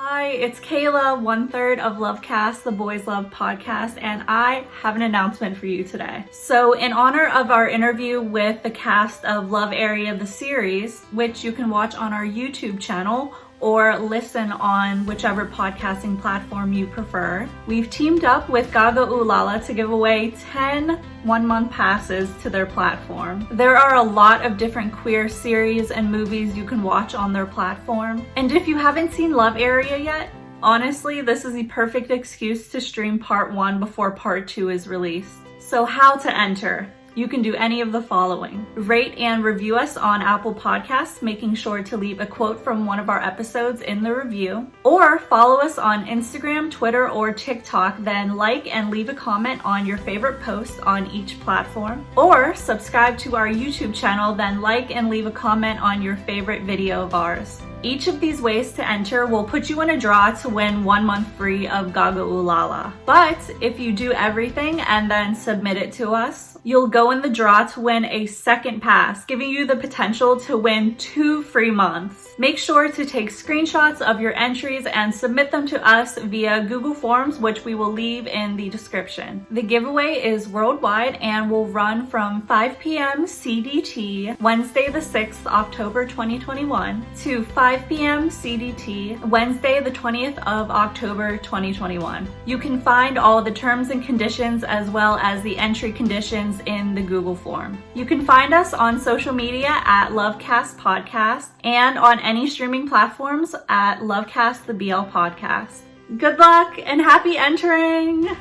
Hi, it's Kayla, 1/3 of LoveCast, the Boys Love podcast, and I have an announcement for you today. So in honor of our interview with the cast of Love Area the series, which you can watch on our YouTube channel or listen on whichever podcasting platform you prefer, we've teamed up with GagaOOLala to give away 10 one-month passes to their platform. There are a lot of different queer series and movies you can watch on their platform. And if you haven't seen Love Area yet, honestly, this is the perfect excuse to stream part 1 before part 2 is released. So how to enter? You can do any of the following. Rate and review us on Apple Podcasts, making sure to leave a quote from one of our episodes in the review. Or follow us on Instagram, Twitter, or TikTok, then like and leave a comment on your favorite post on each platform. Or subscribe to our YouTube channel, then like and leave a comment on your favorite video of ours. Each of these ways to enter will put you in a draw to win 1 month free of GagaOOLala. But if you do everything and then submit it to us, you'll go in the draw to win a second pass, giving you the potential to win 2 free months. Make sure to take screenshots of your entries and submit them to us via Google Forms, which we will leave in the description. The giveaway is worldwide and will run from 5 p.m. CDT, Wednesday the 6th, October 2021, to 5 p.m. CDT, Wednesday the 20th of October 2021. You can find all the terms and conditions as well as the entry conditions in the Google form. You can find us on social media at LoveCast Podcast and on any streaming platforms at LoveCast the BL Podcast. Good luck and happy entering!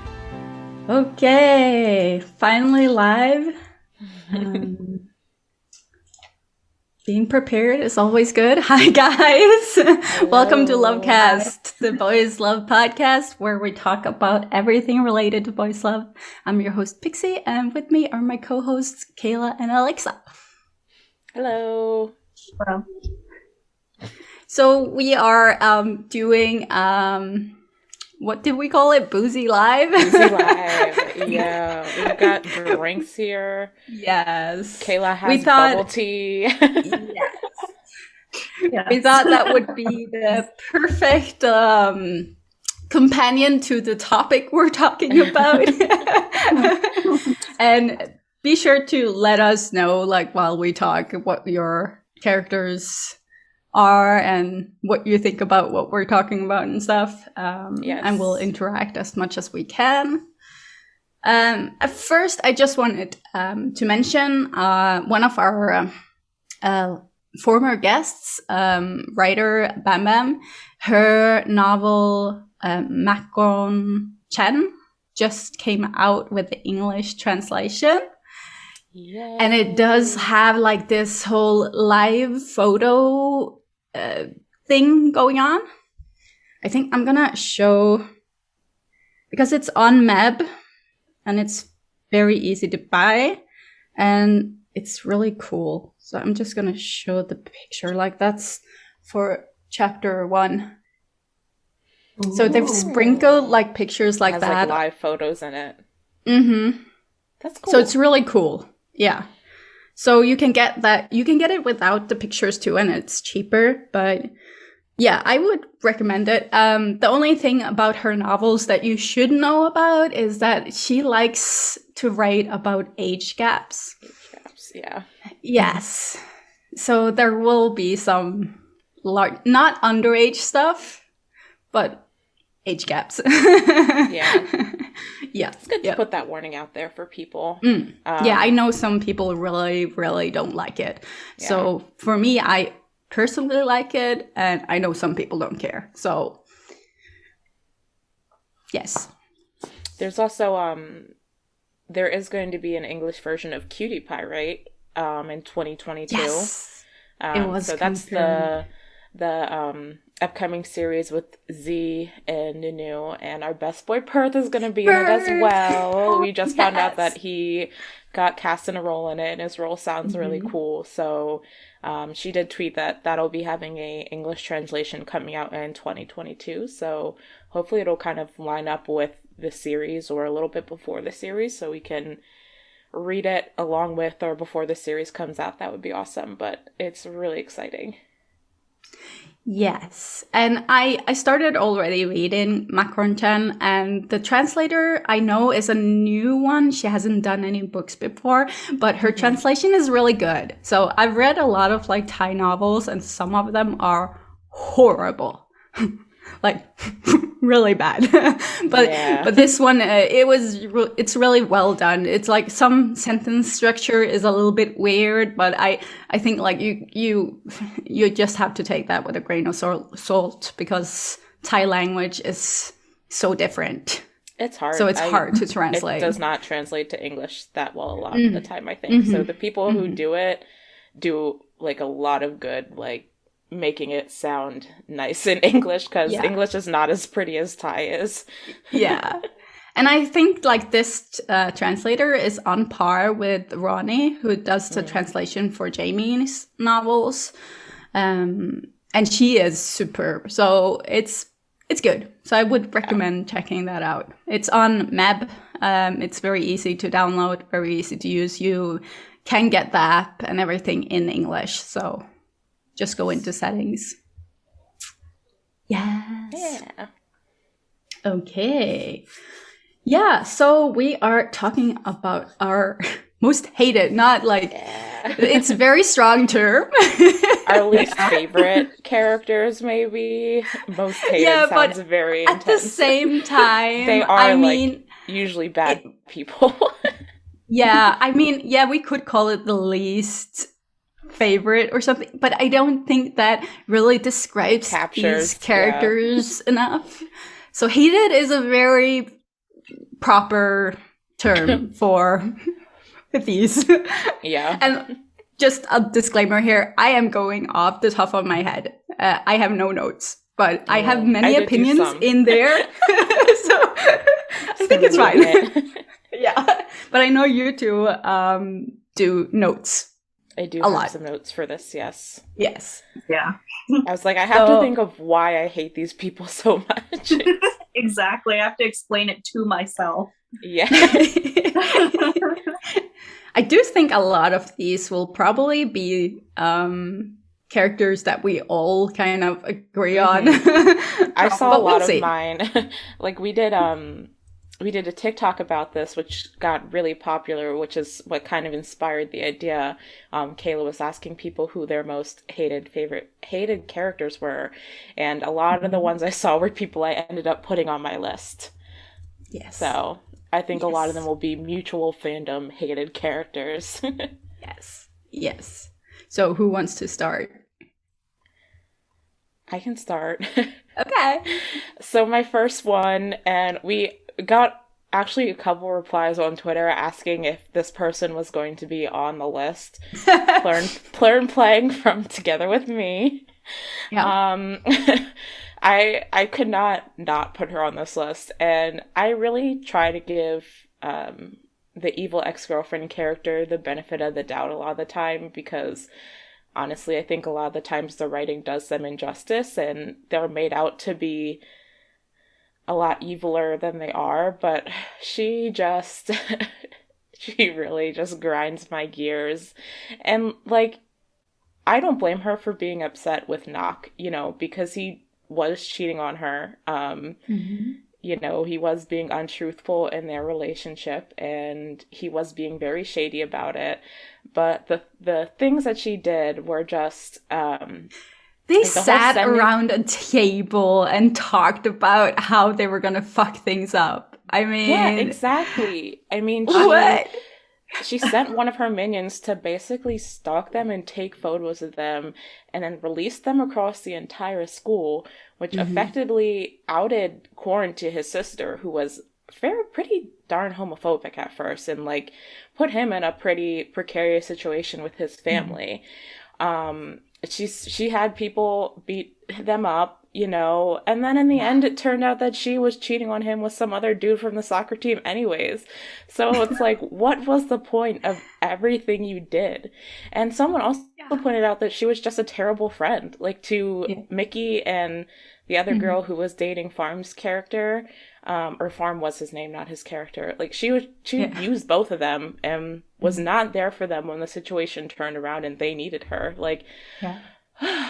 Okay, finally live. Being prepared is always good. Hi guys! Welcome to LoveCast, the Boys Love podcast, where we talk about everything related to boys love. I'm your host Pixie, and with me are my co-hosts Kayla and Alexa. Hello. Hello. So we are doing what did we call it? Boozy Live? Boozy Live. Yeah. We've got drinks here. Yes. Kayla has bubble tea. Yes. Yeah. We thought that would be the perfect companion to the topic we're talking about. And be sure to let us know, like, while we talk, what your characters are and what you think about what we're talking about and stuff. Yes. And we'll interact as much as we can. At first, I just wanted to mention one of our former guests, writer Bam, her novel Makon Chen just came out with the English translation. Yay. And it does have like this whole live photo thing going on. I think I'm gonna show, because it's on Meb and it's very easy to buy and it's really cool. So I'm just gonna show the picture. Like, that's for chapter 1. Ooh. So they've sprinkled like pictures like that. Has like live photos in it. Mm-hmm. That's cool. So it's really cool. Yeah. So you can get that. You can get it without the pictures too, and it's cheaper. But yeah, I would recommend it. The only thing about her novels that you should know about is that she likes to write about age gaps. Age gaps, yeah. Yes. So there will be some not underage stuff, but age gaps. Yeah. Yeah. It's good to put that warning out there for people. Yeah, I know some people really, really don't like it. Yeah. So for me, I personally like it, and I know some people don't care. So, yes. There's also, there is going to be an English version of Cutie Pie, right? In 2022. Yes. It was so confirmed. That's the upcoming series with Z and Nunu, and our best boy Perth is going to be in it as well. We just found out that he got cast in a role in it, and his role sounds really cool. So she did tweet that that'll be having a English translation coming out in 2022. So hopefully it'll kind of line up with the series or a little bit before the series, so we can read it along with or before the series comes out. That would be awesome, but it's really exciting. Yes, and I started already reading Macron-chan, and the translator I know is a new one. She hasn't done any books before, but her translation is really good. So I've read a lot of like Thai novels, and some of them are horrible. Like really bad. But this one it's really well done. It's like some sentence structure is a little bit weird, but I think like you just have to take that with a grain of salt because Thai language is so different. It's hard. So it's hard to translate. It does not translate to English that well a lot of the time, I think. So the people who do it do like a lot of good, like making it sound nice in English, because English is not as pretty as Thai is. Yeah. And I think like this translator is on par with Ronnie, who does the translation for Jamie's novels. And she is superb. So it's good. So I would recommend checking that out. It's on Meb. It's very easy to download, very easy to use. You can get the app and everything in English. So just go into settings. Yes. Yeah. Okay. Yeah, so we are talking about our most hated, not like, it's a very strong term. Our least favorite characters, maybe. Most hated sounds very intense. At the same time, they are usually bad people. Yeah, I mean, we could call it the least favorite or something, but I don't think that really describes these characters enough. So hated is a very proper term for these. Yeah. And just a disclaimer here, I am going off the top of my head. I have no notes, but I have many opinions in there. So I think it's fine. Yeah. But I know you two do notes. I do have some notes for this, yes. Yes. Yeah. I was like, I have to think of why I hate these people so much. Exactly. I have to explain it to myself. Yeah. I do think a lot of these will probably be characters that we all kind of agree on. I saw a lot of mine. Like we did a TikTok about this, which got really popular, which is what kind of inspired the idea. Kayla was asking people who their most hated characters were, and a lot of the ones I saw were people I ended up putting on my list. Yes. So I think a lot of them will be mutual fandom hated characters. Yes. Yes. So who wants to start? I can start. Okay. So my first one, and we got actually a couple replies on Twitter asking if this person was going to be on the list. Plern Pleng from Together With Me. Yeah. I could not put her on this list, and I really try to give the evil ex-girlfriend character the benefit of the doubt a lot of the time, because honestly I think a lot of the times the writing does them injustice and they're made out to be a lot eviler than they are, but she really just grinds my gears. And like, I don't blame her for being upset with Nock, because he was cheating on her. He was being untruthful in their relationship, and he was being very shady about it. But the things that she did were just they sat around a table and talked about how they were gonna fuck things up. I mean, yeah, exactly. I mean, she sent one of her minions to basically stalk them and take photos of them, and then release them across the entire school, which effectively outed Quarren to his sister, who was pretty darn homophobic at first, and like put him in a pretty precarious situation with his family. She had people beat them up, and then in the end it turned out that she was cheating on him with some other dude from the soccer team anyways. So it's like, what was the point of everything you did? And someone also pointed out that she was just a terrible friend, like to Mickey and the other girl who was dating Farm's character, or Farm was his name, not his character. Like she used both of them and was not there for them when the situation turned around and they needed her. Like,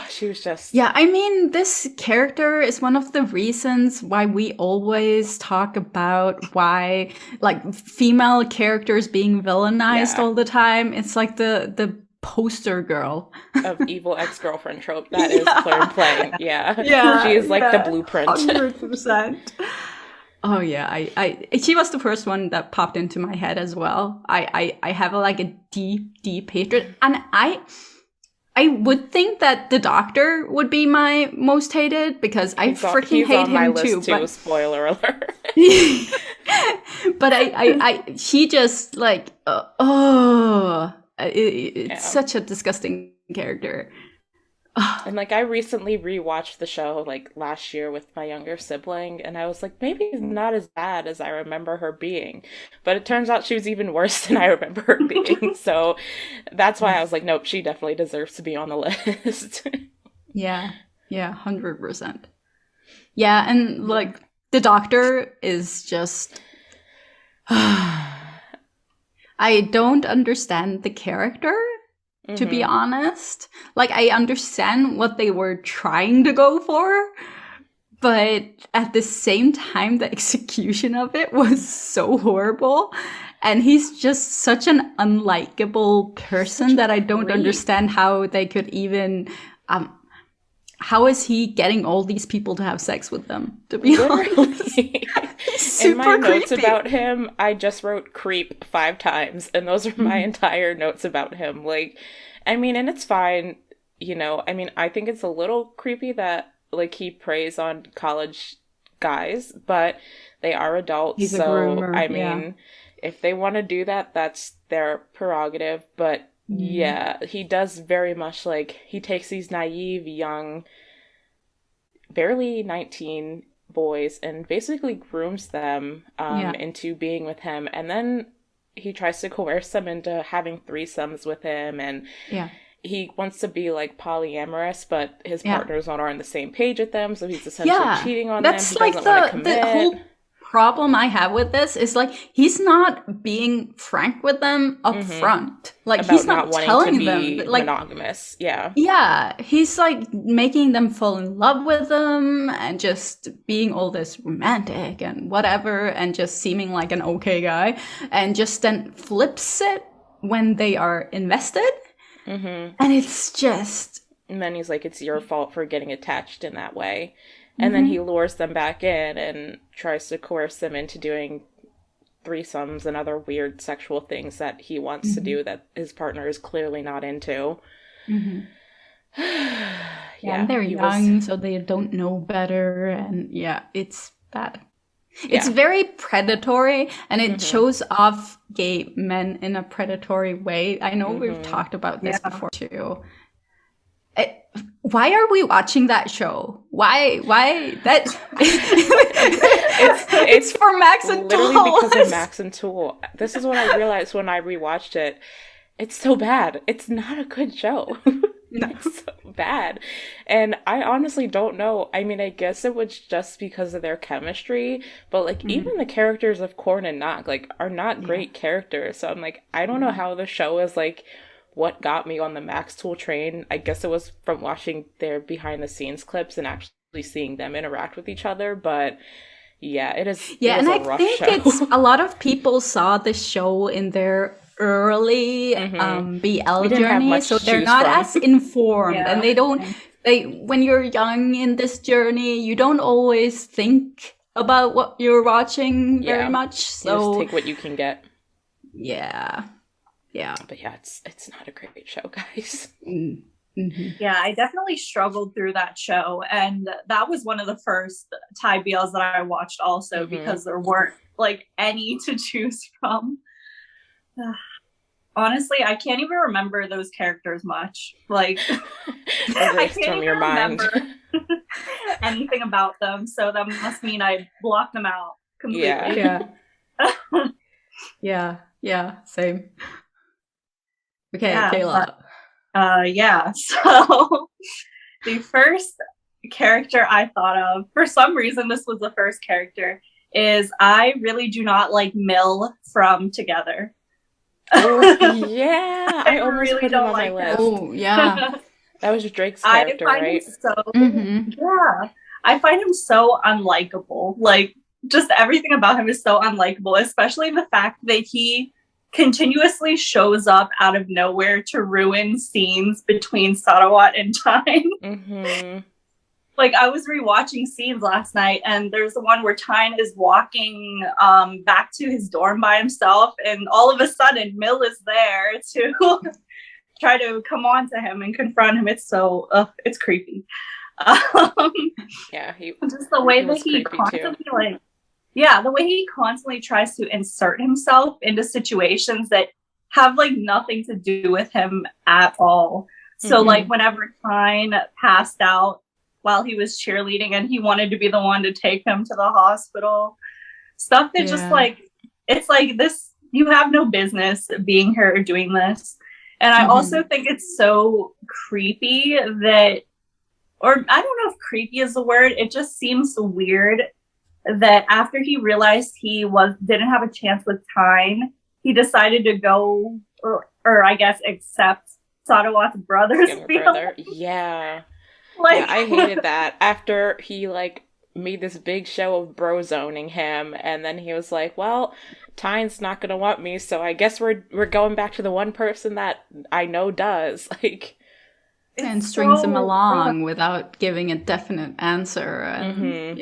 She was just... Yeah, I mean, this character is one of the reasons why we always talk about why, like, female characters being villainized all the time. It's like the poster girl of evil ex-girlfriend trope. That is Plern. Yeah. She is like the blueprint. 100%. Oh yeah, I she was the first one that popped into my head as well. I have like a deep hatred, and I would think that the Doctor would be my most hated because I freaking hate him too. But spoiler alert. But she just like it's such a disgusting character. And like I recently rewatched the show like last year with my younger sibling, and I was like, maybe it's not as bad as I remember her being, but it turns out she was even worse than I remember her being. So that's why I was like, nope, she definitely deserves to be on the list. Yeah 100%. Yeah, and like the Doctor is just I don't understand the character, to be honest. Like, I understand what they were trying to go for, but at the same time, the execution of it was so horrible. And he's just such an unlikable person that I don't understand how they could even... how is he getting all these people to have sex with them, to be honest? In my notes about him, I just wrote creep 5 times, and those are my entire notes about him. Like, I mean, and it's fine, you know, I mean, I think it's a little creepy that, like, he preys on college guys, but they are adults, He's so, a groomer, I mean, if they want to do that, that's their prerogative, but yeah, he does very much, like, he takes these naive, young, barely 19 boys and basically grooms them into being with him, and then he tries to coerce them into having threesomes with him, and he wants to be like polyamorous, but his partners aren't on the same page with them, so he's essentially cheating on them. He doesn't want to commit. The whole problem I have with this is like he's not being frank with them up front. Like about he's not telling to be them like monogamous. Yeah, he's like making them fall in love with them and just being all this romantic and whatever and just seeming like an okay guy, and just then flips it when they are invested. And it's just... And then he's like, it's your fault for getting attached in that way. And then he lures them back in and tries to coerce them into doing threesomes and other weird sexual things that he wants to do that his partner is clearly not into. And they're young, so they don't know better. And it's bad. It's very predatory, and it shows off gay men in a predatory way. I know we've talked about this before too. Why are we watching that show? Why that? it's for Max and Tool. Literally because of Max and Tool. This is what I realized when I rewatched it. It's so bad. It's not a good show. It's so bad. And I honestly don't know. I mean, I guess it was just because of their chemistry, but like even the characters of Korn and Nok like are not great characters. So I'm like, I don't know how the show is like what got me on the Max Tool train. I guess it was from watching their behind the scenes clips and actually seeing them interact with each other. But it is. Yeah, and I think it's a lot of people saw the show in their early BL journey, so they're not as informed, and when you're young in this journey, you don't always think about what you're watching very much. So you just take what you can get. Yeah. But it's not a great show, guys. Yeah, I definitely struggled through that show, and that was one of the first Thai BLs that I watched also because there weren't like any to choose from. Honestly, I can't even remember those characters much. Like, I can't even remember anything about them, so that must mean I blocked them out completely. Yeah, same. Okay, Kayla. So the first character I thought of, for some reason this was the first character, is I really do not like Mill from Together. I almost really put him on my list. Oh, yeah. That was Drake's character, right? Yeah. I find him so unlikable. Like, just everything about him is so unlikable, especially the fact that he continuously shows up out of nowhere to ruin scenes between Sarawat and Tyne. Mm-hmm. Like, I was rewatching scenes last night, and there's the one where Tyne is walking back to his dorm by himself, and all of a sudden, Mill is there to try to come on to him and confront him. It's so, it's creepy. Yeah, just the way that he constantly, the way he constantly tries to insert himself into situations that have like nothing to do with him at all. So like whenever Tyne passed out while he was cheerleading and he wanted to be the one to take him to the hospital, stuff that just like, it's like this, you have no business being here or doing this. And I also think it's so creepy that, or I don't know if creepy is the word, it just seems weird that after he realized he didn't have a chance with Tyne, he decided to go, or I guess accept Sarawat's brother. Yeah. Like, yeah, I hated that. After he, like, made this big show of bro zoning him, and then he was like, well, Tyne's not gonna want me, so I guess we're going back to the one person that I know does. Like, and strings him along without giving a definite answer. And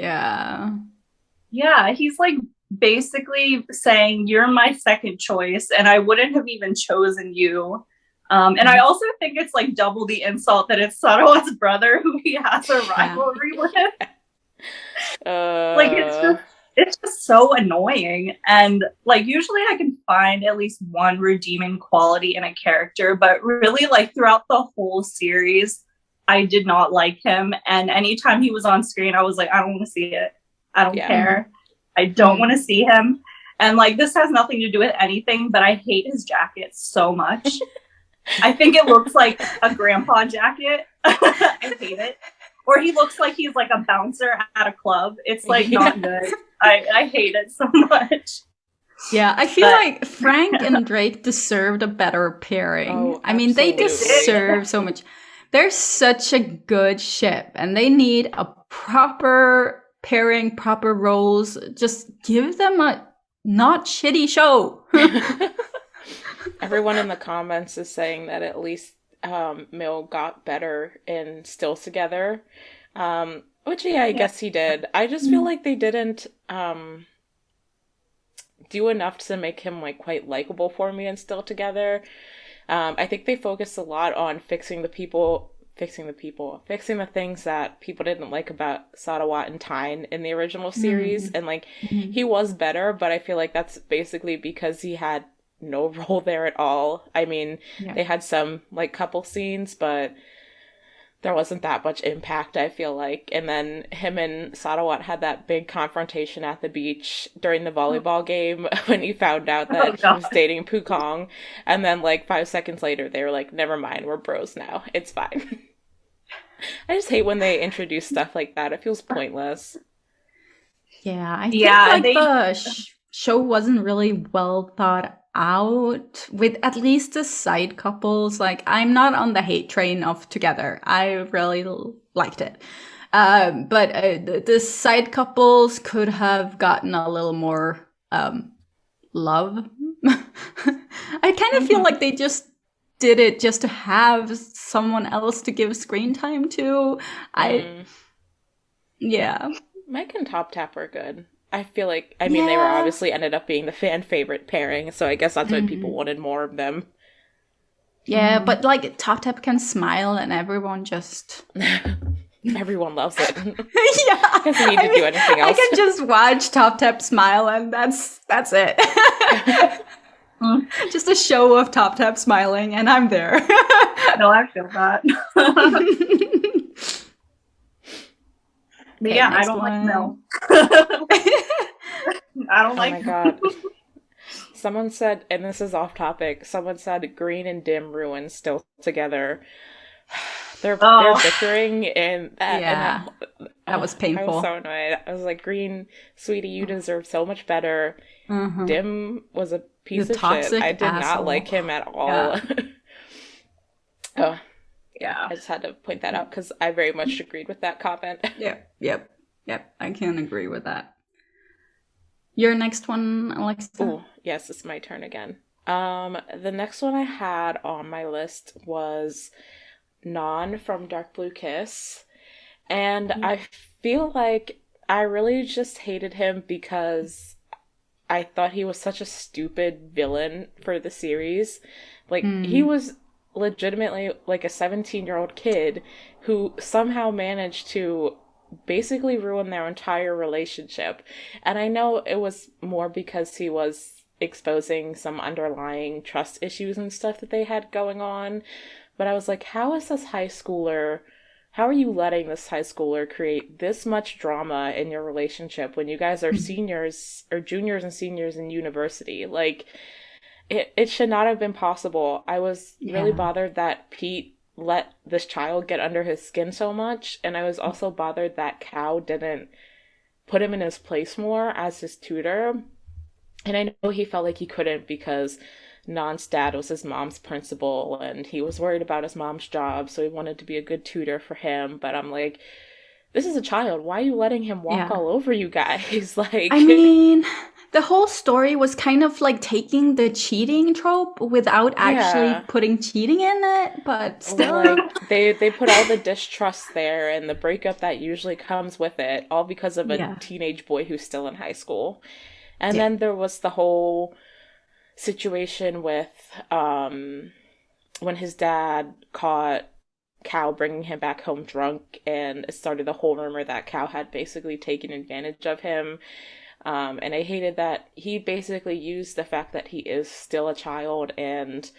yeah, he's like basically saying, you're my second choice, and I wouldn't have even chosen you. And I also think it's like double the insult that it's Sarawat's brother who he has a rivalry with. Like, it's just so annoying. And like, usually I can find at least one redeeming quality in a character, but really, like, throughout the whole series, I did not like him. And anytime he was on screen, I was like, I don't want to see it. I don't care. I don't want to see him. And like, this has nothing to do with anything, but I hate his jacket so much. I think it looks like a grandpa jacket. I hate it. Or he looks like he's like a bouncer at a club. It's like not good. I hate it so much. Yeah, I feel like Frank and Drake deserved a better pairing. Oh, I mean, they deserve so much. They're such a good ship, and they need a proper pairing, proper roles. Just give them a not shitty show. Everyone in the comments is saying that at least Mill got better in Still Together. Which, I guess he did. I just feel like they didn't do enough to make him like quite likable for me in Still Together. I think they focused a lot on fixing the things that people didn't like about Sarawat and Tyne in the original series. And like, he was better, but I feel like that's basically because he had no role there at all. I mean, they had some like couple scenes, but there wasn't that much impact, I feel like. And then him and Sarawat had that big confrontation at the beach during the volleyball game when he found out that he was dating Pukong. And then like 5 seconds later, they were like, never mind, we're bros now. It's fine. I just hate when they introduce stuff like that. It feels pointless. Yeah, I think the show wasn't really well thought out with at least the side couples. Like, I'm not on the hate train of Together. I really liked it. But the side couples could have gotten a little more love. I kind of feel like they just did it just to have someone else to give screen time to. Mike and TopTap were good. I feel like, I mean, they were obviously ended up being the fan favorite pairing, so I guess that's why people wanted more of them. Yeah, but like TopTap can smile and everyone just... Everyone loves it. Yeah. Doesn't need to do anything else. I can just watch TopTap smile and that's it. Just a show of TopTap smiling and I'm there. No, I feel that. Okay, I don't like Mel. I don't like. Oh my god! Someone said, and this is off topic. Someone said Green and Dim ruin Still Together. They're bickering, and that was painful. I was so annoyed. I was like, Green, sweetie, you deserve so much better. Dim was a piece of shit. I did not like him at all. Yeah. Yeah. I just had to point that out because I very much agreed with that comment. Yep. I can agree with that. Your next one, Alexa? Oh, yes, it's my turn again. The next one I had on my list was Non from Dark Blue Kiss. And I feel like I really just hated him because I thought he was such a stupid villain for the series. Like, he was legitimately like a 17-year-old kid who somehow managed to basically ruin their entire relationship. And I know it was more because he was exposing some underlying trust issues and stuff that they had going on. But I was like, how is this high schooler... How are you letting this high schooler create this much drama in your relationship when you guys are seniors or juniors and seniors in university? Like, it should not have been possible. I was really bothered that Pete let this child get under his skin so much, and I was also bothered that Cal didn't put him in his place more as his tutor. And I know he felt like he couldn't because Non's dad was his mom's principal, and he was worried about his mom's job, so he wanted to be a good tutor for him. But I'm like, this is a child. Why are you letting him walk all over you guys? Like, I mean, the whole story was kind of like taking the cheating trope without actually putting cheating in it, but still. Like, they put all the distrust there and the breakup that usually comes with it, all because of a teenage boy who's still in high school. And then there was the whole situation with when his dad caught Cal bringing him back home drunk, and it started the whole rumor that Cal had basically taken advantage of him. And I hated that he basically used the fact that he is still a child and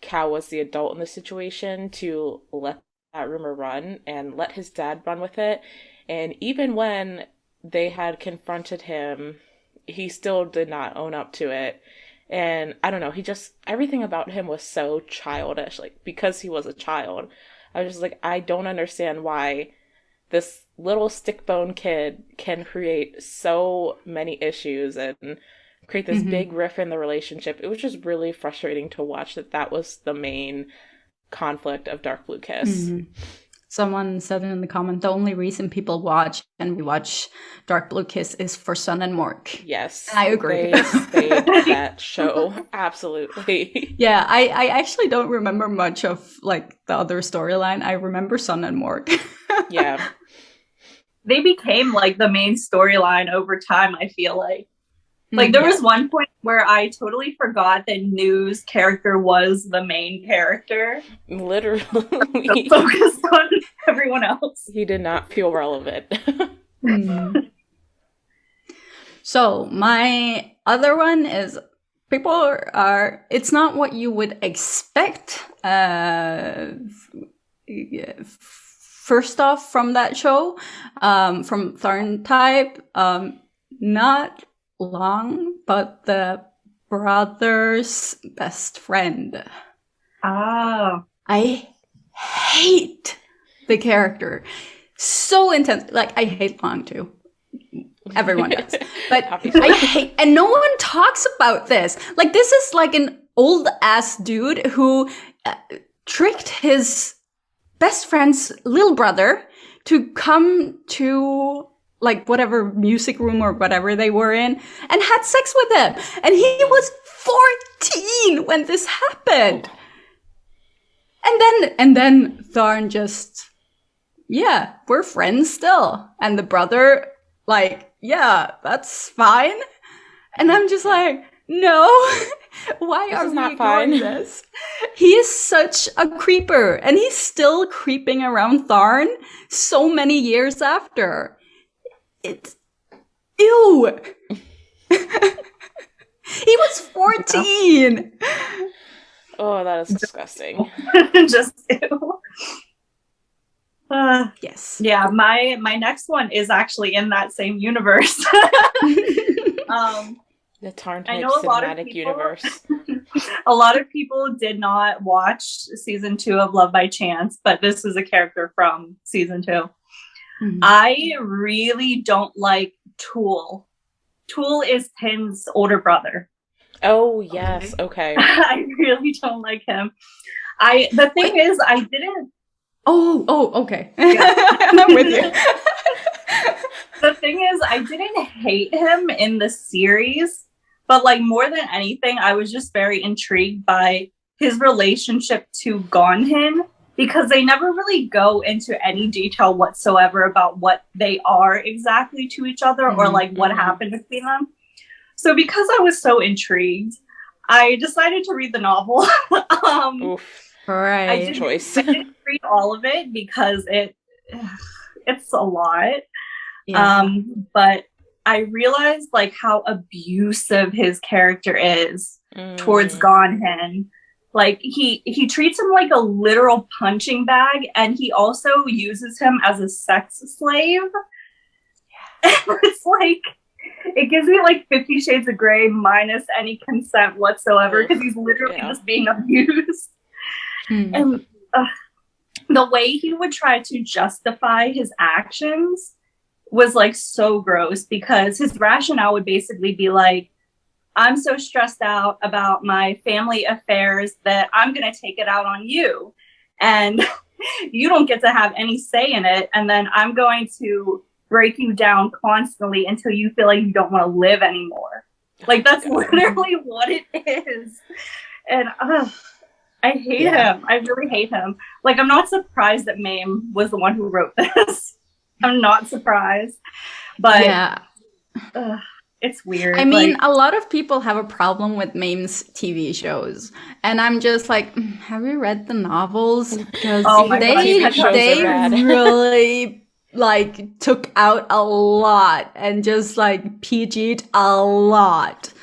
Cal was the adult in the situation to let that rumor run and let his dad run with it. And even when they had confronted him, he still did not own up to it. And I don't know, everything about him was so childish, like, because he was a child. I was just like, I don't understand why this little stick bone kid can create so many issues and create this big rift in the relationship. It was just really frustrating to watch that was the main conflict of Dark Blue Kiss. Someone said in the comment, the only reason people watch and rewatch Dark Blue Kiss is for Sun and Mork. Yes. I agree. They saved that show. Absolutely. Yeah, I actually don't remember much of like the other storyline. I remember Sun and Mork. Yeah. They became like the main storyline over time, I feel like. Like, there was one point where I totally forgot that New's character was the main character. Literally. So focused on everyone else. He did not feel relevant. So, my other one is, it's not what you would expect, first off, from that show, from TharnType, not Lhong, but the brother's best friend. Oh. I hate the character. So intense. Like, I hate Lhong too. Everyone does. But I hate, and no one talks about this. Like, this is like an old ass dude who tricked his best friend's little brother to come to like whatever music room or whatever they were in and had sex with him. And he was 14 when this happened. And then Tharn just, yeah, we're friends still. And the brother, like, yeah, that's fine. And I'm just like, no, why are we ignoring this? He is such a creeper, and he's still creeping around Tharn so many years after. It's ew. He was 14. Oh, that is disgusting. Just ew. Yes. Yeah, my next one is actually in that same universe. The TharnType I know a lot of cinematic people, universe. A lot of people did not watch season 2 of Love by Chance, but this is a character from season 2. I really don't like Tool. Tool is Tin's older brother. Oh, yes. Okay. I really don't like him. The thing is, I didn't. Okay. Yeah. I'm with you. The thing is, I didn't hate him in the series, but like more than anything, I was just very intrigued by his relationship to Gonhin, because they never really go into any detail whatsoever about what they are exactly to each other or like what happened between them. So because I was so intrigued, I decided to read the novel. Oof. Right. I didn't read all of it because it's a lot. Yeah. But I realized like how abusive his character is towards Gonhin. Like he treats him like a literal punching bag, and he also uses him as a sex slave. It's like, it gives me like 50 Shades of Grey minus any consent whatsoever, because he's literally just being abused. And the way he would try to justify his actions was like so gross, because his rationale would basically be like, I'm so stressed out about my family affairs that I'm going to take it out on you. And you don't get to have any say in it. And then I'm going to break you down constantly until you feel like you don't want to live anymore. Like, that's literally what it is. And I hate him. I really hate him. Like, I'm not surprised that Mame was the one who wrote this. I'm not surprised. But it's weird. I mean, a lot of people have a problem with Mame's TV shows. And I'm just like, have you read the novels? Because they really like took out a lot and just like PG'd a lot.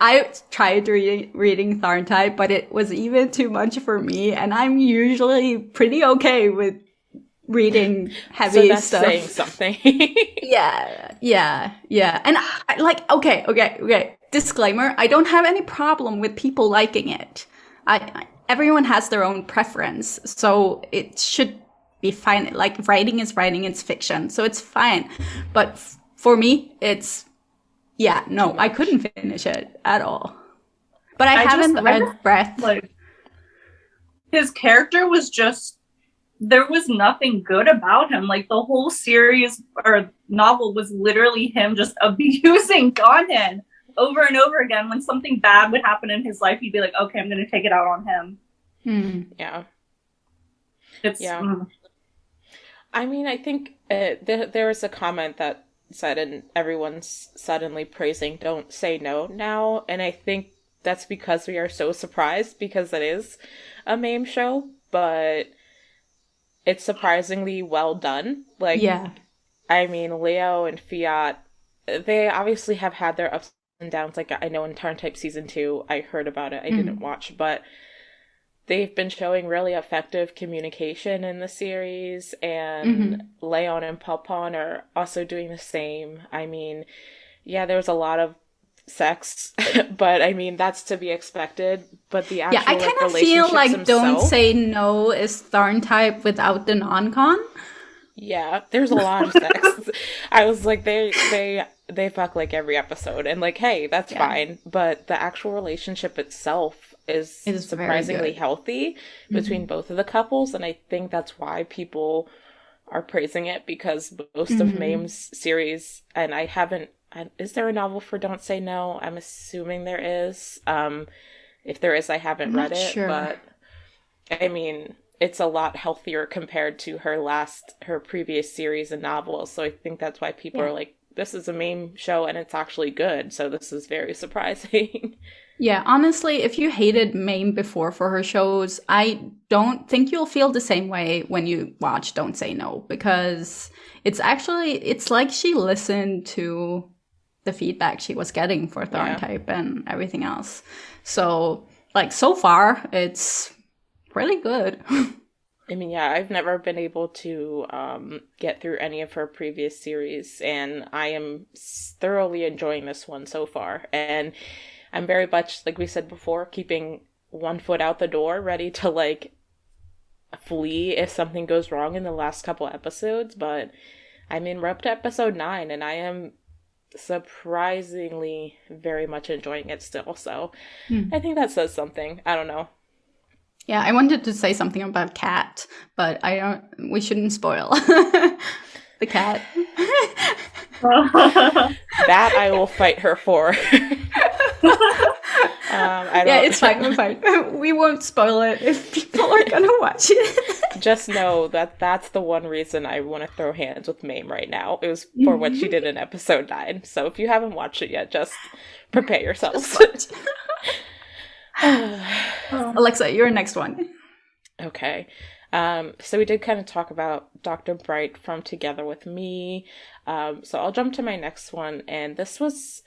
I tried reading TharnType, but it was even too much for me. And I'm usually pretty okay with reading heavy that's stuff. Saying something. Yeah. And I, like, okay. Disclaimer: I don't have any problem with people liking it. Everyone has their own preference, so it should be fine. Like, writing is writing; it's fiction, so it's fine. But for me, it's I couldn't finish it at all. But I haven't read Breath. Like, his character was just. There was nothing good about him. Like, the whole series or novel was literally him just abusing Gonhin over and over again. When something bad would happen in his life, he'd be like, okay, I'm going to take it out on him. Yeah. It's, I mean, I think there was a comment that said, and everyone's suddenly praising Don't Say No now. And I think that's because we are so surprised, because it is a Mame show, but it's surprisingly well done. Like, I mean, Leo and Fiat, they obviously have had their ups and downs. Like, I know in TharnType Season 2, I heard about it. I didn't watch, but they've been showing really effective communication in the series, and Leon and Popon are also doing the same. I mean, there's a lot of sex, but I mean, that's to be expected. But the actual I kind of feel like Don't Say No is TharnType without the non-con. Yeah, there's a lot of sex. I was like, they fuck like every episode, and like, hey, that's fine. But the actual relationship itself is surprisingly healthy between both of the couples, and I think that's why people are praising it, because most of Mame's series, and I haven't. Is there a novel for Don't Say No? I'm assuming there is. If there is, I haven't read it. Sure. But I mean, it's a lot healthier compared to her previous series and novels. So I think that's why people are like, this is a Mame show and it's actually good. So this is very surprising. Yeah, honestly, if you hated Mame before for her shows, I don't think you'll feel the same way when you watch Don't Say No, because it's like she listened to the feedback she was getting for TharnType and everything else. So, like, so far, it's really good. I mean, I've never been able to get through any of her previous series, and I am thoroughly enjoying this one so far. And I'm very much, like we said before, keeping one foot out the door, ready to, like, flee if something goes wrong in the last couple episodes. But we're up to episode 9, and I am surprisingly very much enjoying it still. So I think that says something. I don't know. Yeah, I wanted to say something about cat, but we shouldn't spoil the cat. That I will fight her for. It's fine. We're fine. We won't spoil it if people are gonna watch it. Just know that that's the one reason I want to throw hands with Mame right now. It was for what she did in episode 9. So if you haven't watched it yet, just prepare yourselves. Alexa, you're next one. Okay. So we did kind of talk about Dr. Bright from Together With Me. So I'll jump to my next one. And this was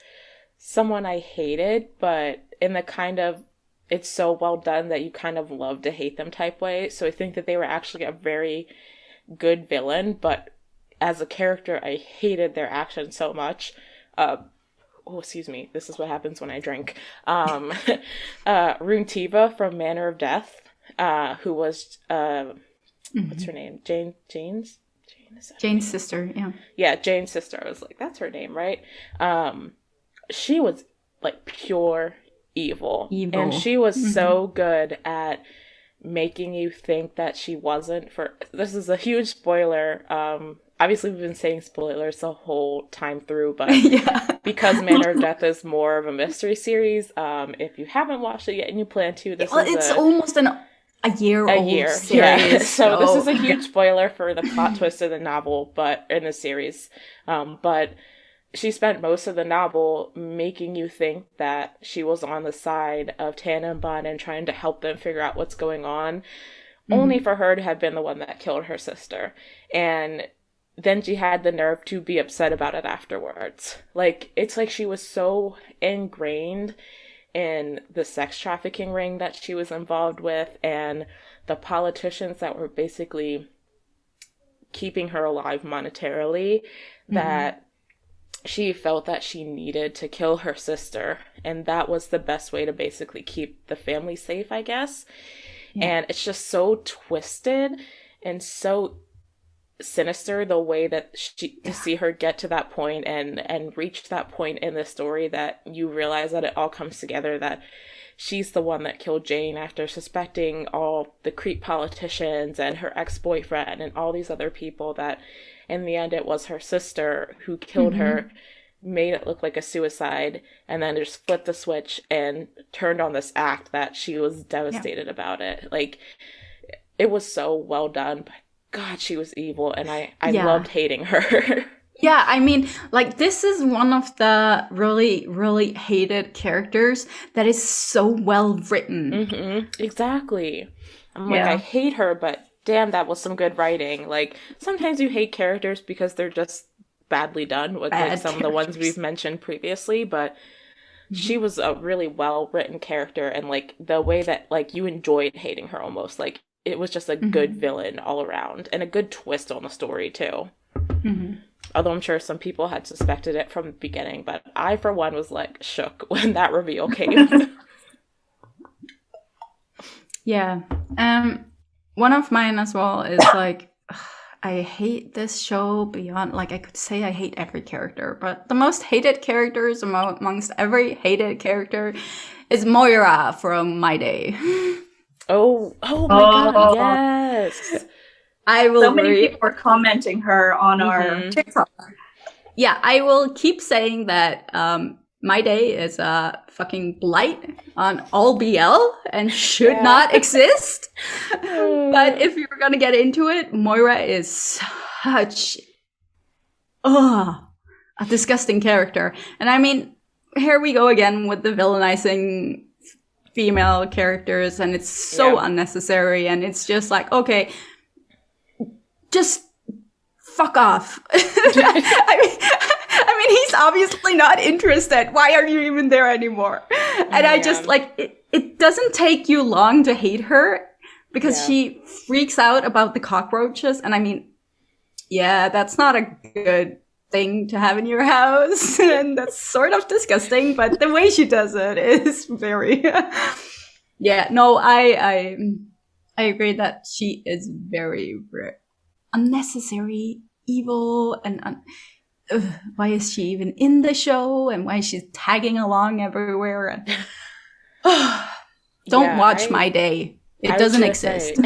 someone I hated, but in the kind of it's so well done that you kind of love to hate them type way. So I think that they were actually a very good villain, but as a character, I hated their actions so much. Excuse me. This is what happens when I drink. Rungtiwa from Manor of Death, who was, what's her name? Jane's sister, yeah. Yeah, Jane's sister. I was like, that's her name, right? She was like pure evil. And she was so good at making you think that she wasn't this is a huge spoiler. Obviously we've been saying spoilers the whole time through, but because Manor of Death is more of a mystery series, if you haven't watched it yet and you plan to, it's almost a year old series. Yeah. So this is a huge spoiler for the plot twist of the novel, but in the series. But she spent most of the novel making you think that she was on the side of Tana and Bon and trying to help them figure out what's going on, only for her to have been the one that killed her sister. And then she had the nerve to be upset about it afterwards. Like, it's like she was so ingrained in the sex trafficking ring that she was involved with and the politicians that were basically keeping her alive monetarily that she felt that she needed to kill her sister, and that was the best way to basically keep the family safe, I guess. And it's just so twisted and so sinister the way that to see her get to that point and reach that point in the story that you realize that it all comes together, that she's the one that killed Jane after suspecting all the creep politicians and her ex-boyfriend and all these other people, that in the end it was her sister who killed her, made it look like a suicide, and then just flipped the switch and turned on this act that she was devastated about it. Like, it was so well done, but God, she was evil, and I loved hating her. Yeah, I mean, like, this is one of the really, really hated characters that is so well written. Exactly. I'm like, I hate her, but damn, that was some good writing. Like, sometimes you hate characters because they're just badly done with like some of the ones we've mentioned previously, but she was a really well written character, and like the way that like you enjoyed hating her almost, like it was just a good villain all around and a good twist on the story too. Although I'm sure some people had suspected it from the beginning, but I for one was like shook when that reveal came. One of mine as well is like, I hate this show beyond, like, I could say I hate every character, but the most hated characters amongst every hated character is Moira from My Day. Oh my God, yes. I will. So many people were commenting her on our TikTok. Yeah, I will keep saying that My Day is a fucking blight on all BL and should not exist. But if you're gonna get into it, Moira is such a disgusting character. And I mean, here we go again with the villainizing female characters, and it's so unnecessary, and it's just like, okay, just fuck off. I mean, he's obviously not interested. Why are you even there anymore? And I just like, it doesn't take you long to hate her because she freaks out about the cockroaches. And I mean, that's not a good thing to have in your house. And that's sort of disgusting, but the way she does it is very, I agree that she is very, very unnecessary, evil, and why is she even in the show, and why is she tagging along everywhere? And don't watch My Day. It doesn't exist.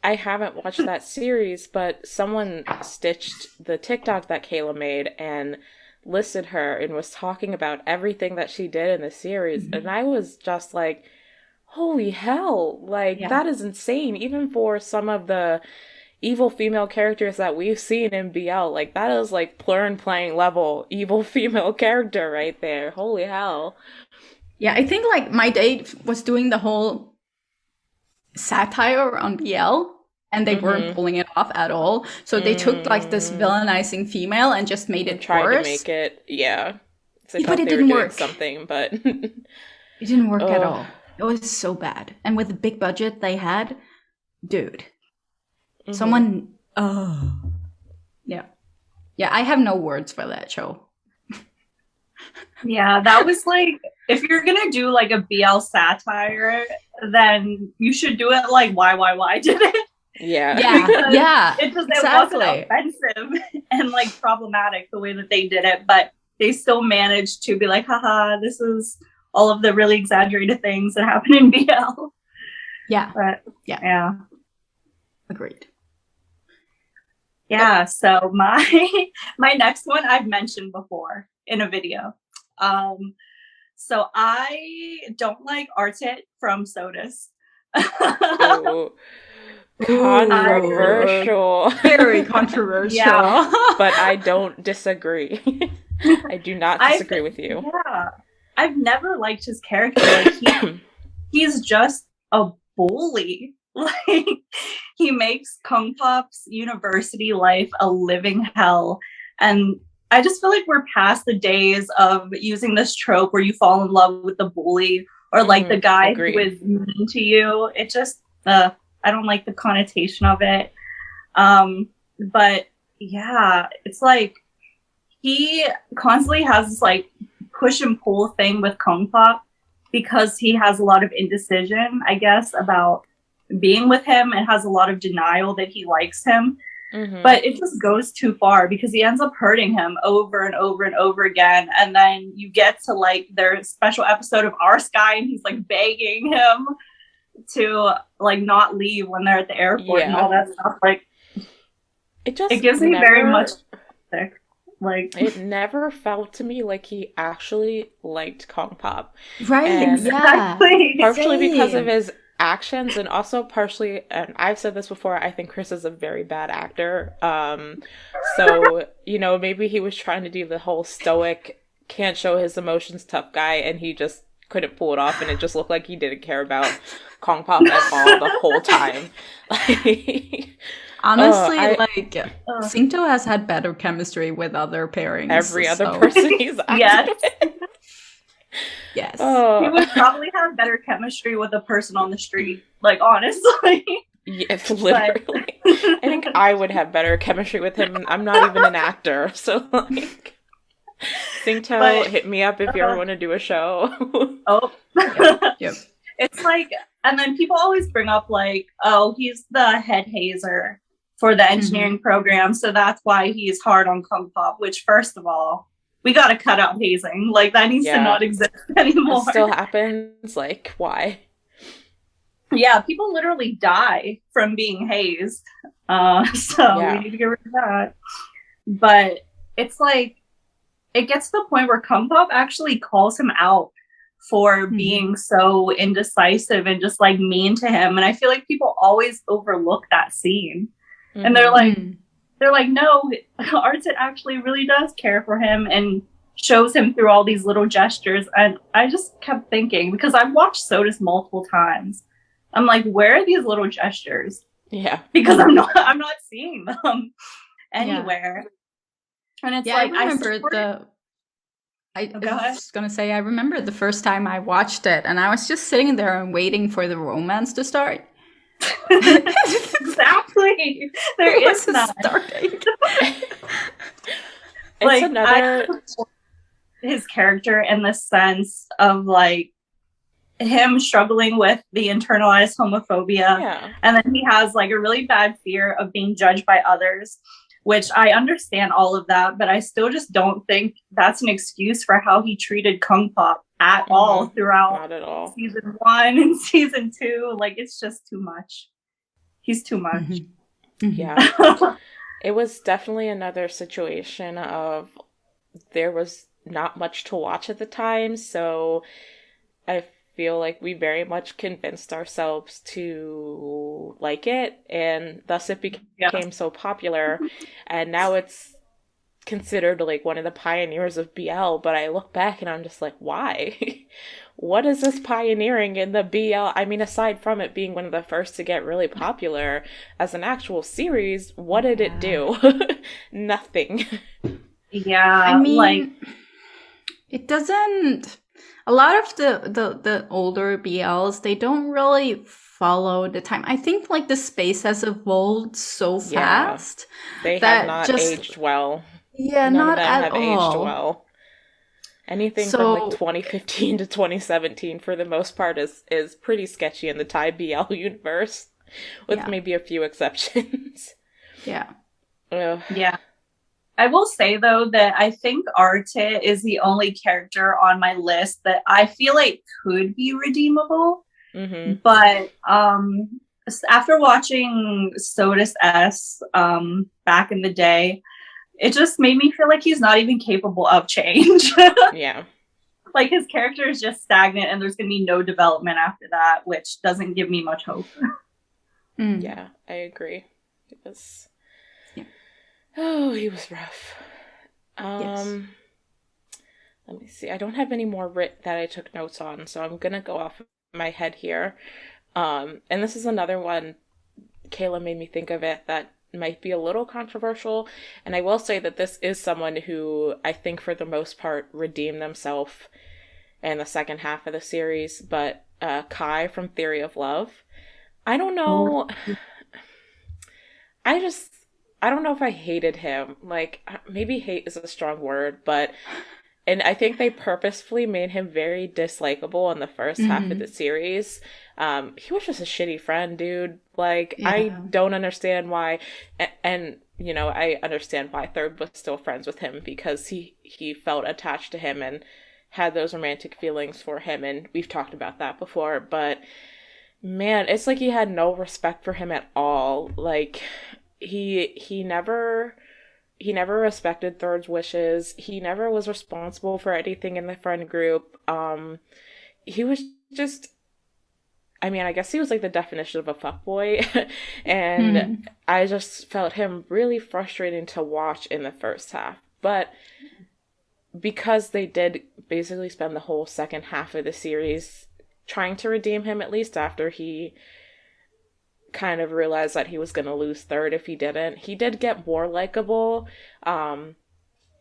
I haven't watched that series, but someone stitched the TikTok that Kayla made and listed her and was talking about everything that she did in the series. And I was just like, holy hell, like, that is insane. Even for some of the evil female characters that we've seen in BL, like, that is like Plern playing level evil female character right there. Holy hell. Yeah, I think like My Date was doing the whole satire on BL, and they weren't pulling it off at all. So they took like this villainizing female and just made it tried worse. to make it, So but it didn't work. Something, but it didn't work at all. It was so bad. And with the big budget they had, dude, someone. Yeah, I have no words for that show. Yeah, that was like, if you're gonna do like a BL satire, then you should do it like YYY did it. Yeah. It wasn't offensive and like problematic the way that they did it, but they still managed to be like, haha, this is all of the really exaggerated things that happen in BL. Yeah. But yeah. Agreed. Yeah, so my next one I've mentioned before in a video. So I don't like Arthit from SOTUS. Controversial. Very controversial. Yeah. But I don't disagree. I do not disagree with you. Yeah. I've never liked his character. Like he's just a bully. Like, he makes Kongpop's university life a living hell. And I just feel like we're past the days of using this trope where you fall in love with the bully or like the guy who is mean to you. It just, I don't like the connotation of it. But yeah, it's like he constantly has this like push and pull thing with Kongpop because he has a lot of indecision, I guess, about being with him and has a lot of denial that he likes him. But it just goes too far because he ends up hurting him over and over and over again. And then you get to like their special episode of Our Sky and he's like begging him to like not leave when they're at the airport and all that stuff. Like, it gives me very much sick. Like, it never felt to me like he actually liked Kongpop. Right, and exactly. Partially because of his actions and also partially, and I've said this before, I think Chris is a very bad actor. So, you know, maybe he was trying to do the whole stoic, can't show his emotions tough guy, and he just couldn't pull it off, and it just looked like he didn't care about Kongpop at all the whole time. Honestly, Singto has had better chemistry with other pairings. Every other person he's acted with. Yes. He would probably have better chemistry with a person on the street, like, honestly. Yes, literally. I think I would have better chemistry with him. I'm not even an actor, so, like, Singto, hit me up if you ever want to do a show. Yep. It's like, and then people always bring up, like, oh, he's the head hazer for the engineering program, so that's why he's hard on Kongpop, which, first of all, we gotta cut out hazing. Like, that needs to not exist anymore. It still happens. Like, why? Yeah, people literally die from being hazed. So we need to get rid of that. But it's like, it gets to the point where Kongpop actually calls him out for being so indecisive and just, like, mean to him. And I feel like people always overlook that scene. And they're like, no, Arthit actually really does care for him and shows him through all these little gestures. And I just kept thinking, because I've watched SOTUS multiple times, I'm like, where are these little gestures? Yeah. Because I'm not seeing them anywhere. And it's like, I was gonna say, I remember the first time I watched it, and I was just sitting there and waiting for the romance to start. Exactly. There is not starting. Like, another his character in the sense of, like, him struggling with the internalized homophobia, and then he has, like, a really bad fear of being judged by others. which I understand all of that, but I still just don't think that's an excuse for how he treated Kung Pop at all throughout Not at all. season 1 and season 2. Like, it's just too much. He's too much. Yeah. It was definitely another situation of there was not much to watch at the time, so I feel like we very much convinced ourselves to like it, and thus it became so popular, and now it's considered like one of the pioneers of BL, but I look back and I'm just like, why? What is this pioneering in the BL? I mean, aside from it being one of the first to get really popular as an actual series, what did it do? Nothing. Yeah, I mean, like, it doesn't. A lot of the older BLs, they don't really follow the time. I think like the space has evolved so fast. They have not aged well. Yeah, None not of them at have all. aged well. Anything from like 2015 to 2017, for the most part, is pretty sketchy in the Thai BL universe, with maybe a few exceptions. Yeah. Yeah. I will say, though, that I think Arthit is the only character on my list that I feel like could be redeemable. But after watching SOTUS S back in the day, it just made me feel like he's not even capable of change. Yeah. Like, his character is just stagnant and there's going to be no development after that, which doesn't give me much hope. Yeah, I agree. It was... Oh, he was rough. Let me see. I don't have any more that I took notes on, so I'm going to go off my head here. And this is another one, Kayla made me think of it, that might be a little controversial. And I will say that this is someone who I think for the most part redeemed themselves in the second half of the series. But Kai from Theory of Love. I don't know. I don't know if I hated him. Like, maybe hate is a strong word, and I think they purposefully made him very dislikable in the first half of the series. He was just a shitty friend, dude. Like, I don't understand why, and you know, I understand why Third was still friends with him, because he felt attached to him and had those romantic feelings for him, and we've talked about that before, but man, it's like he had no respect for him at all. Like, he never respected Third's wishes. He never was responsible for anything in the friend group. He was just, I mean, I guess he was like the definition of a fuckboy. And I just felt him really frustrating to watch in the first half. But because they did basically spend the whole second half of the series trying to redeem him, at least after he kind of realized that he was going to lose Third if he didn't. He did get more likable, and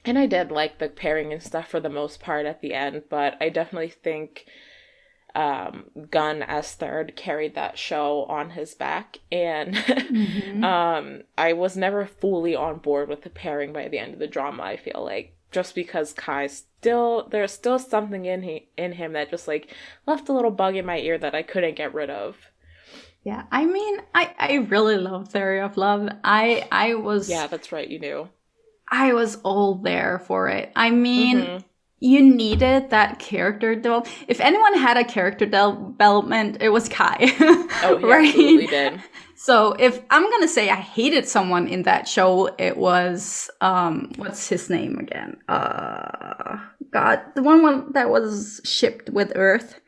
I did like the pairing and stuff for the most part at the end, but I definitely think Gunn as Third carried that show on his back, and I was never fully on board with the pairing by the end of the drama, I feel like, just because there's still something in him that just like left a little bug in my ear that I couldn't get rid of. Yeah, I mean, I really love Theory of Love. I was... Yeah, that's right, you knew. I was all there for it. I mean, you needed that character development. If anyone had a character development, it was Kai. Oh, he right? absolutely did. So if I'm going to say I hated someone in that show, it was, what's his name again? God, the one that was shipped with Earth.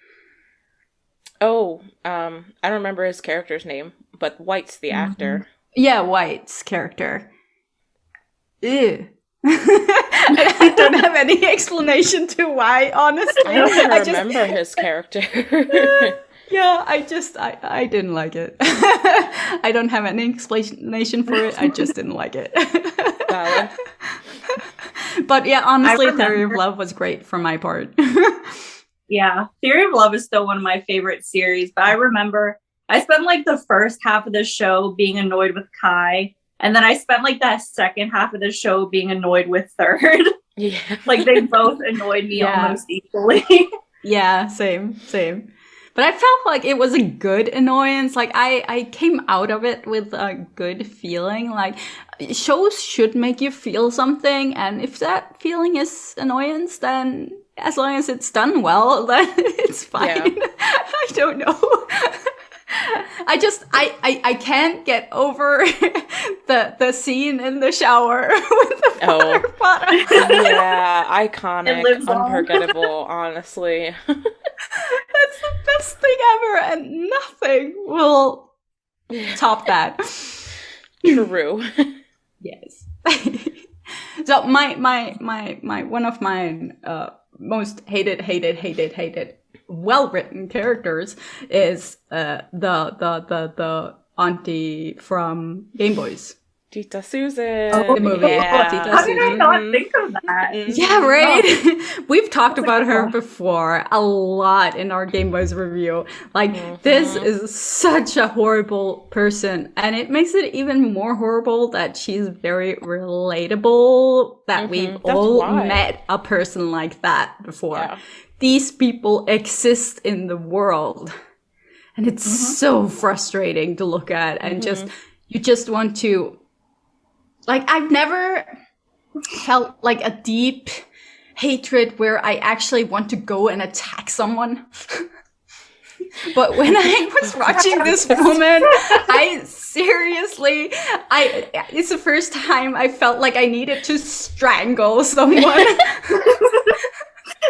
Oh, I don't remember his character's name, but White's the actor. Yeah, White's character. Ew. I don't have any explanation to why, honestly. I don't even remember his character. Yeah, I didn't like it. I don't have any explanation for it. I just didn't like it. Valid. But yeah, honestly, Theory of Love was great for my part. Yeah, Theory of Love is still one of my favorite series, but I remember I spent like the first half of the show being annoyed with Kai, and then I spent like that second half of the show being annoyed with Third. Yeah. Like, they both annoyed me almost equally. Yeah, same. But I felt like it was a good annoyance. Like I came out of it with a good feeling. Like shows should make you feel something, and if that feeling is annoyance, then as long as it's done well, then it's fine. Yeah. I don't know. I can't get over the scene in the shower with the water bottle. Yeah, iconic, unforgettable, honestly. That's the best thing ever, and nothing will top that. True. Yes. So my one of my most hated well-written characters is the auntie from Gameboys. Tita Susan. The movie. Yeah. Tita How did I Susan. not think of that? Yeah, right. We've talked about her before a lot in our Gameboys review. Like, this is such a horrible person, and it makes it even more horrible that she's very relatable, that we've all met a person like that before. Yeah. These people exist in the world, and it's so frustrating to look at, and you just want to, like, I've never felt like a deep hatred where I actually want to go and attack someone. But when I was watching this woman, it's the first time I felt like I needed to strangle someone.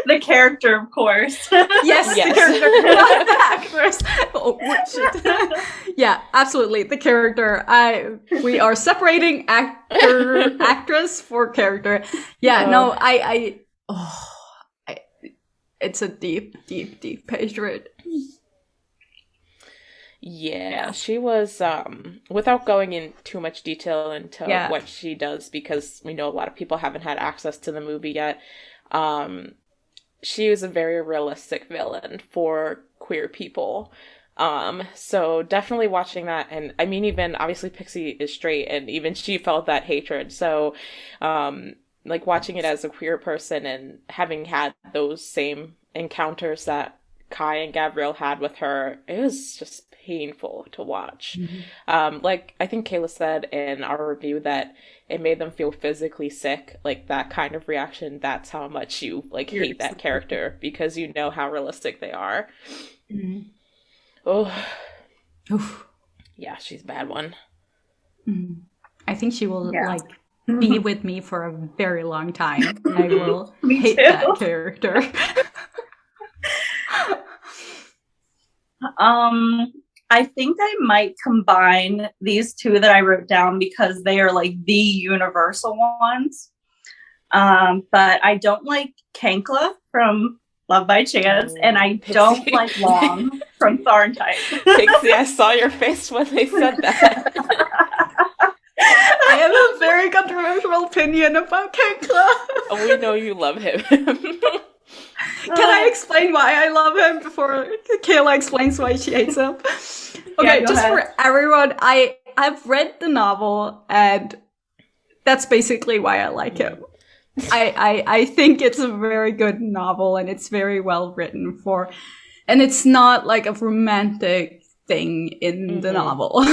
The character, of course. Yes. The character, not the actress. Oh, shit. Yeah, absolutely. The character. We are separating actress for character. Yeah, it's a deep hatred. Yeah, she was, without going in too much detail into what she does, because we know a lot of people haven't had access to the movie yet, she was a very realistic villain for queer people. So definitely watching that, and I mean, even obviously Pixie is straight, and even she felt that hatred. So, like watching it as a queer person and having had those same encounters that Kai and Gabrielle had with her, it was just painful to watch. Like I think Kayla said in our review that it made them feel physically sick. Like that kind of reaction, that's how much you like hate that character, because you know how realistic they are. Oof. Yeah, she's a bad one. I think she will be with me for a very long time. I will hate that character. I think I might combine these two that I wrote down because they are like the universal ones. But I don't like Kengkla from Love by Chance, and I don't like Lhong from TharnType. Pixie, I saw your face when they said that. I have a very controversial opinion about Kengkla. Oh, we know you love him. Can I explain why I love him before Kayla explains why she hates him? Okay, just for everyone, I've read the novel, and that's basically why I like him. I think it's a very good novel, and it's very well written and it's not like a romantic thing in the novel.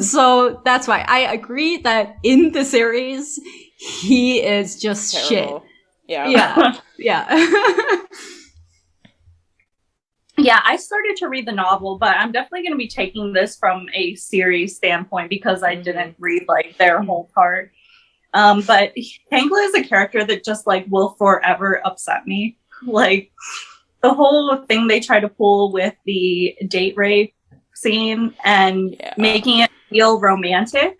So that's why I agree that in the series, he is just terrible. Shit. Yeah. Yeah, I started to read the novel, but I'm definitely going to be taking this from a series standpoint because I didn't read like their whole part. But Kengkla is a character that just like will forever upset me. Like the whole thing they try to pull with the date rape scene and making it feel romantic.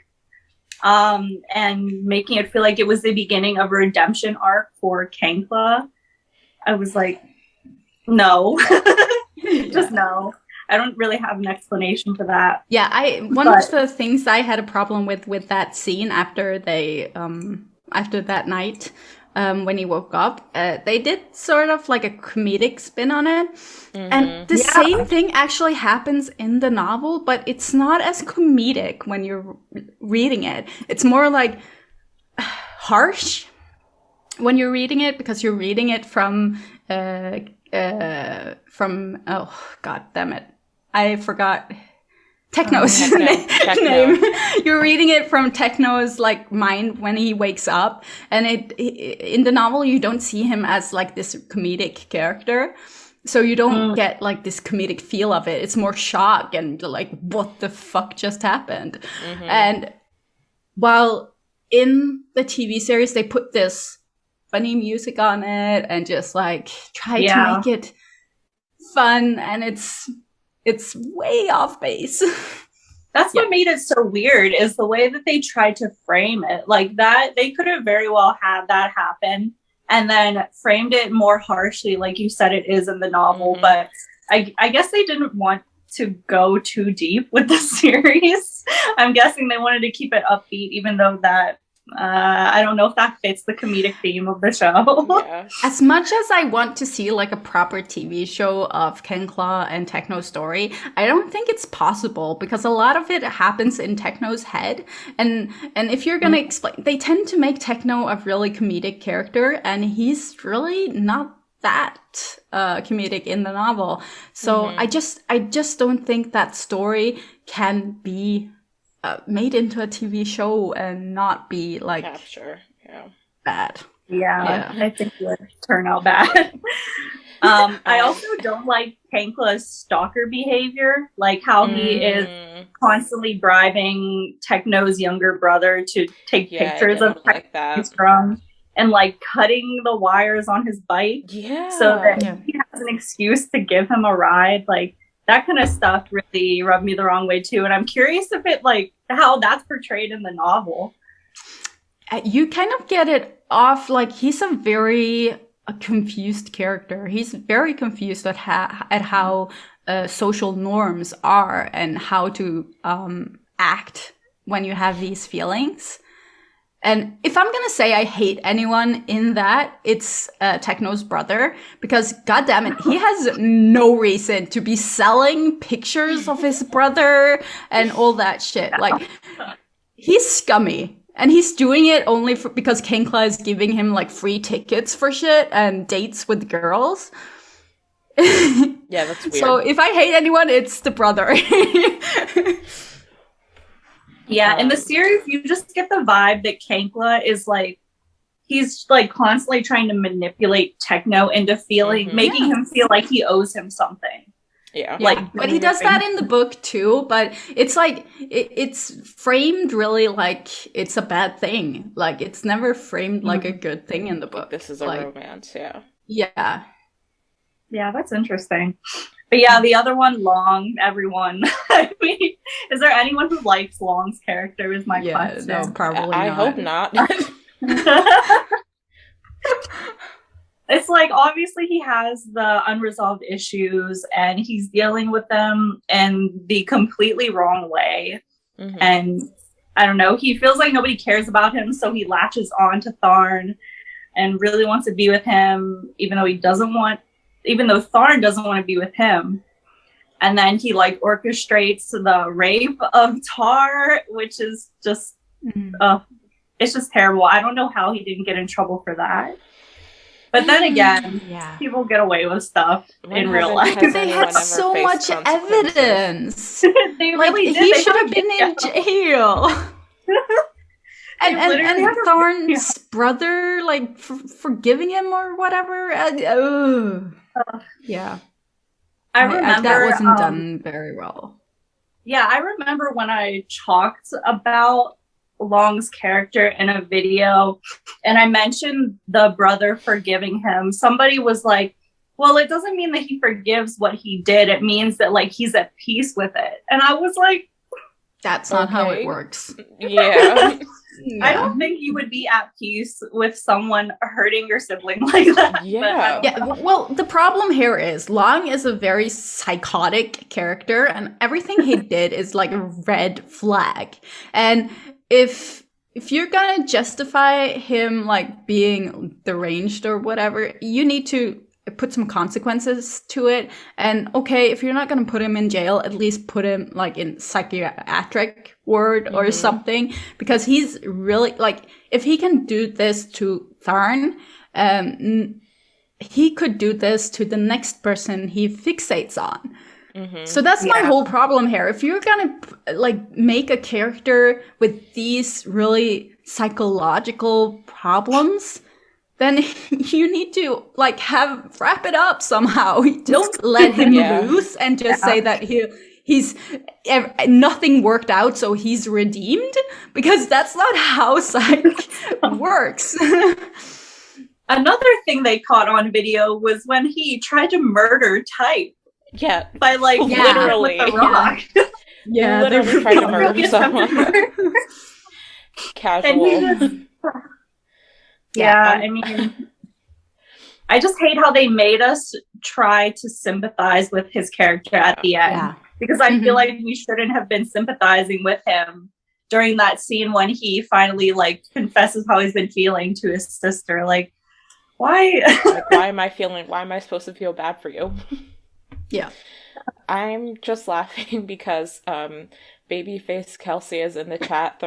And making it feel like it was the beginning of a redemption arc for Kengkla. I was like, no. Just no. I don't really have an explanation for that. Yeah, one of the things I had a problem with that scene after after that night, when he woke up, they did sort of like a comedic spin on it. And the same thing actually happens in the novel, but it's not as comedic when you're reading it. It's more like harsh when you're reading it, because you're reading it from from, oh, god damn it. I forgot Techno's Techno. name. You're reading it from Techno's like mind when he wakes up. And in the novel, you don't see him as like this comedic character. So you don't get like this comedic feel of it. It's more shock and like, what the fuck just happened? And while in the TV series, they put this funny music on it and just like try to make it fun, and it's way off base. That's what made it so weird, is the way that they tried to frame it. Like that, they could have very well had that happen and then framed it more harshly, like you said it is in the novel. But I guess they didn't want to go too deep with the series. I'm guessing they wanted to keep it upbeat, even though that I don't know if that fits the comedic theme of the show. Yeah. As much as I want to see like a proper TV show of Kengkla and Techno's story, I don't think it's possible, because a lot of it happens in Techno's head. And if you're gonna explain, they tend to make Techno a really comedic character, and he's really not that comedic in the novel. So I just don't think that story can be made into a TV show and not be like bad. Yeah, I think it would turn out bad. I also don't like Kengkla's stalker behavior, like how he is constantly bribing Techno's younger brother to take pictures of Techno's from, and like cutting the wires on his bike so that he has an excuse to give him a ride. Like, that kind of stuff really rubbed me the wrong way too. And I'm curious if it like how that's portrayed in the novel. You kind of get it off like he's a very confused character. He's very confused at how social norms are and how to act when you have these feelings. And if I'm gonna say I hate anyone in that, it's Techno's brother, because goddammit, he has no reason to be selling pictures of his brother and all that shit. Like, he's scummy, and he's doing it only because Kengkla is giving him like free tickets for shit and dates with girls. Yeah, that's weird. So if I hate anyone, it's the brother. Yeah, in the series, you just get the vibe that Kengkla is like, he's like constantly trying to manipulate Techno into making him feel like he owes him something. Yeah. Like, but he does that in the book too, but it's like, it's framed really like it's a bad thing. Like, it's never framed like a good thing in the book. This is a romance, Yeah. Yeah, that's interesting. But yeah, the other one, Lhong, everyone. I mean, is there anyone who likes Lhong's character is my question. No, probably not. I hope not. It's like, obviously he has the unresolved issues and he's dealing with them in the completely wrong way. And I don't know, he feels like nobody cares about him, so he latches on to Tharn and really wants to be with him, even though Tharn doesn't want to be with him. And then he like orchestrates the rape of Tar, which is just, it's just terrible. I don't know how he didn't get in trouble for that. But then again, people get away with stuff in real life. They had so much evidence. They really did. He should have been in jail. And Tharn's brother, like, forgiving him or whatever. Yeah. I remember that wasn't done very well. Yeah, I remember when I talked about Lhong's character in a video and I mentioned the brother forgiving him. Somebody was like, well, it doesn't mean that he forgives what he did. It means that like he's at peace with it. And I was like, that's not how it works. Yeah. I don't think you would be at peace with someone hurting your sibling like that. Yeah. Well, the problem here is Lhong is a very psychotic character, and everything he did is like a red flag. And if you're gonna justify him like being deranged or whatever, you need to put some consequences to it. And okay, if you're not gonna put him in jail, at least put him like in psychiatric ward or something, because he's really like, if he can do this to Tharn, he could do this to the next person he fixates on. Mm-hmm. So that's my whole problem here. If you're gonna like make a character with these really psychological problems, then you need to like wrap it up somehow. Don't let him loose and just say that he's nothing worked out, so he's redeemed, because that's not how psych works. Another thing they caught on video was when he tried to murder Type. Yeah. By like literally with the rock. Yeah, literally trying to murder someone. Casual. I mean, I just hate how they made us try to sympathize with his character at the end. Yeah. Because I feel like we shouldn't have been sympathizing with him during that scene when he finally like confesses how he's been feeling to his sister. Like, why? Like, why am I supposed to feel bad for you? Yeah. I'm just laughing because babyface Kelsey is in the chat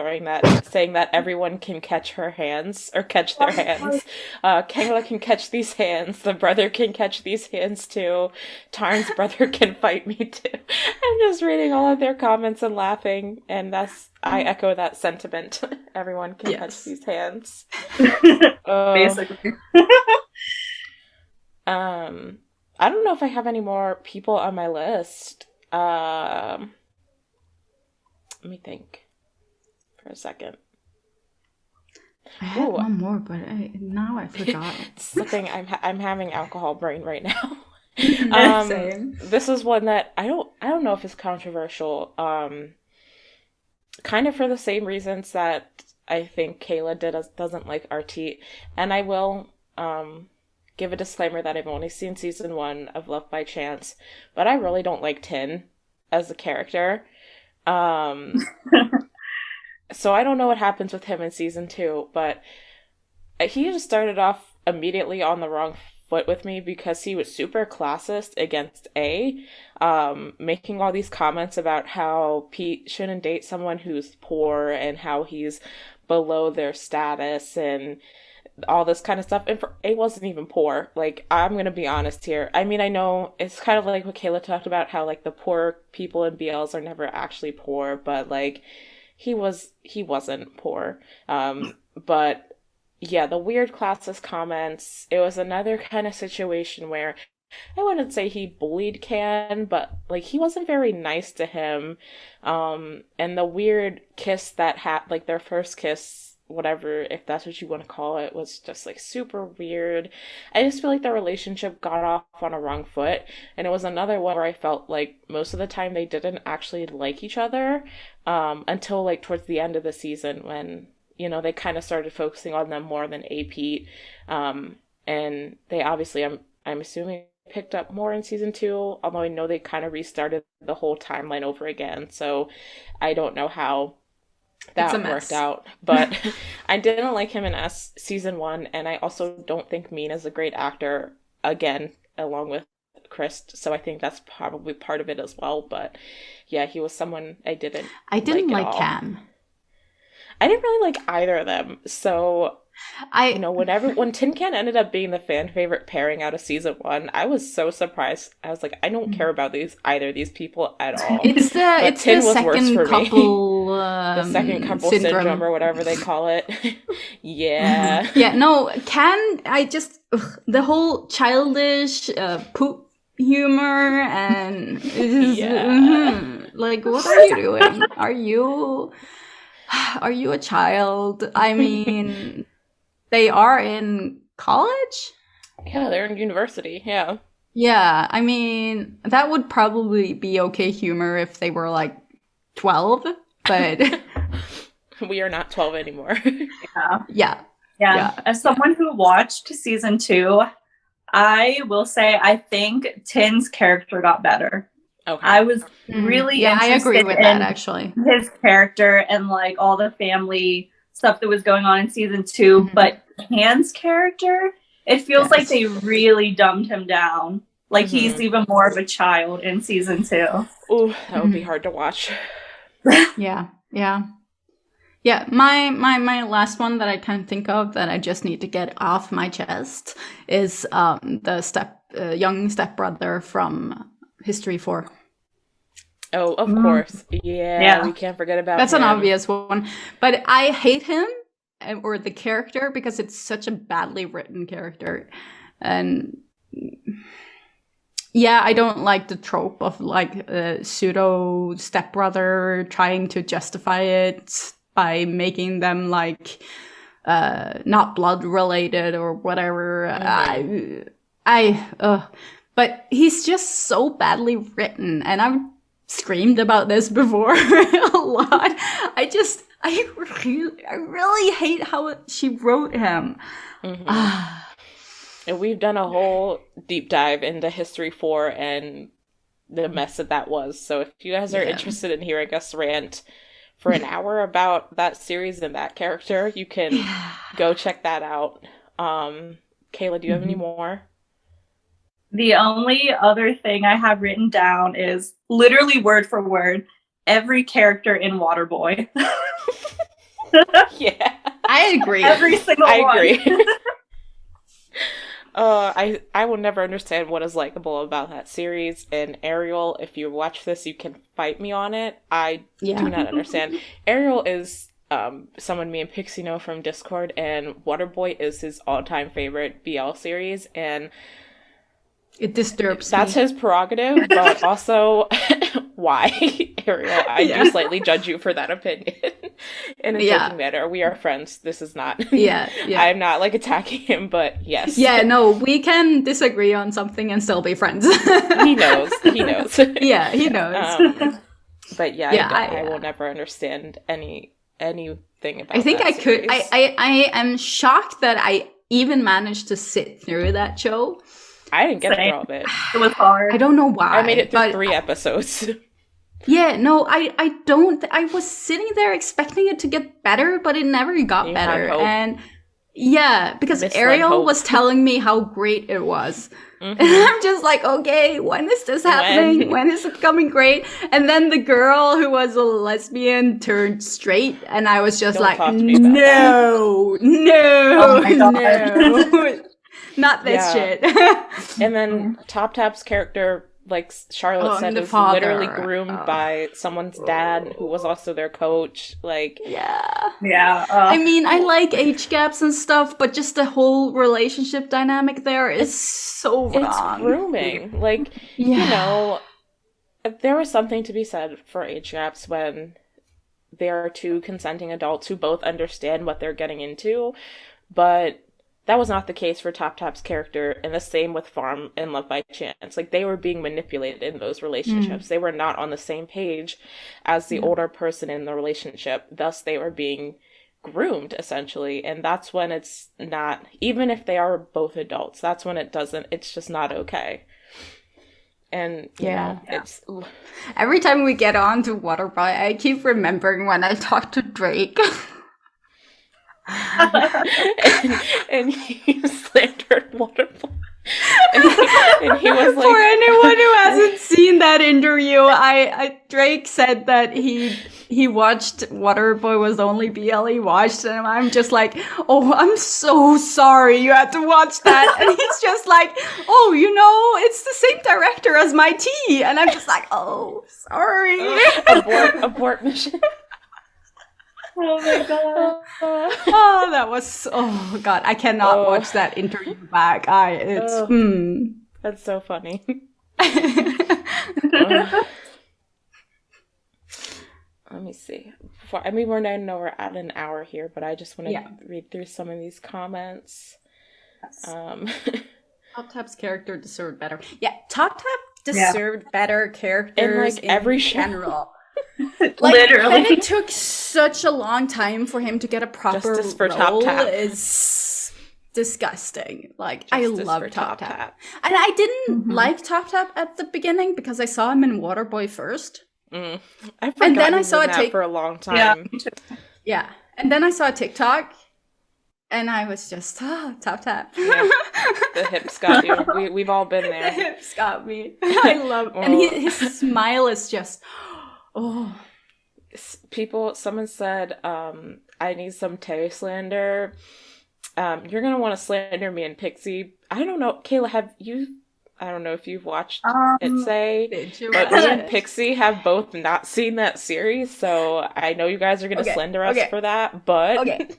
saying that everyone can catch their hands. Kengkla can catch these hands. The brother can catch these hands too. Tarn's brother can fight me too. I'm just reading all of their comments and laughing, and I echo that sentiment. Everyone can catch these hands. Basically. I don't know if I have any more people on my list. Let me think for a second. I had one more, but now I forgot. Slipping. I'm having alcohol brain right now. Same. This is one that I don't know if it's controversial. Kind of for the same reasons that I think Kayla doesn't like Arthit, and I will give a disclaimer that I've only seen season 1 of Love by Chance, but I really don't like Tin as a character. So I don't know what happens with him in season 2, but he just started off immediately on the wrong foot with me because he was super classist against A, making all these comments about how Pete shouldn't date someone who's poor and how he's below their status and all this kind of stuff. And A wasn't even poor. Like, I'm gonna be honest here. I mean, I know it's kind of like what Kayla talked about, how like the poor people in BLs are never actually poor, but like he wasn't poor. But yeah, the weird classist comments. It was another kind of situation where I wouldn't say he bullied Can, but like he wasn't very nice to him. And the weird kiss that like their first kiss, whatever, if that's what you want to call it, was just like super weird. I just feel like the relationship got off on a wrong foot, and it was another one where I felt like most of the time they didn't actually like each other, until like towards the end of the season when, you know, they kind of started focusing on them more than A Pete, and they obviously, I'm assuming, picked up more in season 2, although I know they kind of restarted the whole timeline over again, so I don't know how that worked out. But I didn't like him in season 1, and I also don't think Mina's a great actor, again, along with Chris, so I think that's probably part of it as well. But yeah, he was someone I didn't like Cam. I didn't really like either of them, so when Tin Can ended up being the fan favorite pairing out of season 1, I was so surprised. I was like, I don't care about either of these people at all. It's the second couple the second couple syndrome or whatever they call it. Yeah. Yeah, no, the whole childish poop humor and like, what are you doing? Are you a child? I mean, they are in college? Yeah, they're in university, yeah. Yeah, I mean, that would probably be okay humor if they were like 12, but we are not 12 anymore. Yeah. As someone who watched season 2, I will say I think Tin's character got better. Okay. I was really interested I agree with that, actually. His character and like all the family stuff that was going on in season 2, but Can's character, it feels like they really dumbed him down. Like he's even more of a child in season 2. Ooh, that would be hard to watch. Yeah, Yeah, my last one that I can think of that I just need to get off my chest is the young stepbrother from History 4. Oh, of course. Yeah, we can't forget about That's him. an obvious one. But I hate him, or the character, because it's such a badly written character. And yeah, I don't like the trope of like a pseudo stepbrother trying to justify it by making them like not blood related or whatever. But he's just so badly written, and I've screamed about this before a lot. I really hate how she wrote him. And we've done a whole deep dive into History 4 and the mess that was. So if you guys are interested in hearing us rant for an hour about that series and that character, you can go check that out. Kayla, do you have any more? The only other thing I have written down is literally word for word every character in Water Boyy. Yeah, I agree. Every single one. I agree. I will never understand what is likable about that series. And Ariel, if you watch this, you can fight me on it. I do not understand. Ariel is someone me and Pixie know from Discord, and Water Boyy is his all-time favorite BL series, and it disturbs that's me. his prerogative, but also why, Ariel? I do slightly judge you for that opinion. In a joking manner. We are friends. This is not I'm not like attacking him, but yes. Yeah, no, we can disagree on something and still be friends. He knows. Yeah, he knows. But I will never understand anything about I think that I series. could I am shocked that I even managed to sit through that show. I didn't get through all of it. It was hard. I don't know why. I made it through 3 episodes. Yeah, no, I don't. I was sitting there expecting it to get better, but it never got better. And because Ariel was telling me how great it was. And I'm just like, okay, when is this happening? When is it becoming great? And then the girl who was a lesbian turned straight, and I was just like, no, not this shit. And then TopTap's character, like Charlotte said, was literally groomed by someone's dad who was also their coach. Like, I mean, I like age gaps and stuff, but just the whole relationship dynamic there is so wrong. It's grooming. Like, you know, there was something to be said for age gaps when there are 2 consenting adults who both understand what they're getting into, but that was not the case for TopTap's character, and the same with Farm and Love by Chance. Like, they were being manipulated in those relationships. They were not on the same page as the older person in the relationship. Thus, they were being groomed, essentially. And that's when it's not, even if they are both adults, that's when it's just not okay. And, you know, it's... Every time we get on to Water Boyy, I keep remembering when I talked to Drake. and he slandered Water Boyy. And he was like, for anyone who hasn't seen that interview, Drake said that he watched Water Boyy was the only BL he watched, and I'm just like, oh, I'm so sorry you had to watch that. And he's just like, oh, you know, it's the same director as my tea, and I'm just like, oh, sorry. Abort mission. Oh my god. Oh, that was... Oh, God. I cannot watch that interview back. That's so funny. Let me see. We're at an hour here, but I just want to read through some of these comments. TopTap's character deserved better. Yeah, TopTap deserved better characters in, like, every general. Like, literally. And it took such a long time for him to get a proper Justice for role TopTap. Is disgusting. Like, Justice I love for TopTap. And I didn't like TopTap at the beginning because I saw him in Water Boyy first. I forgot I saw it for a long time. Yeah. And then I saw a TikTok, and I was just, TopTap. Yeah. The hips got you. We've all been there. The hips got me. I love and his smile is just... Oh, someone said, I need some Tay slander. You're gonna want to slander me and Pixie. I don't know, Kayla, I don't know if you've watched ITSAY, but me and Pixie have both not seen that series, so I know you guys are gonna slander us for that, but... Okay.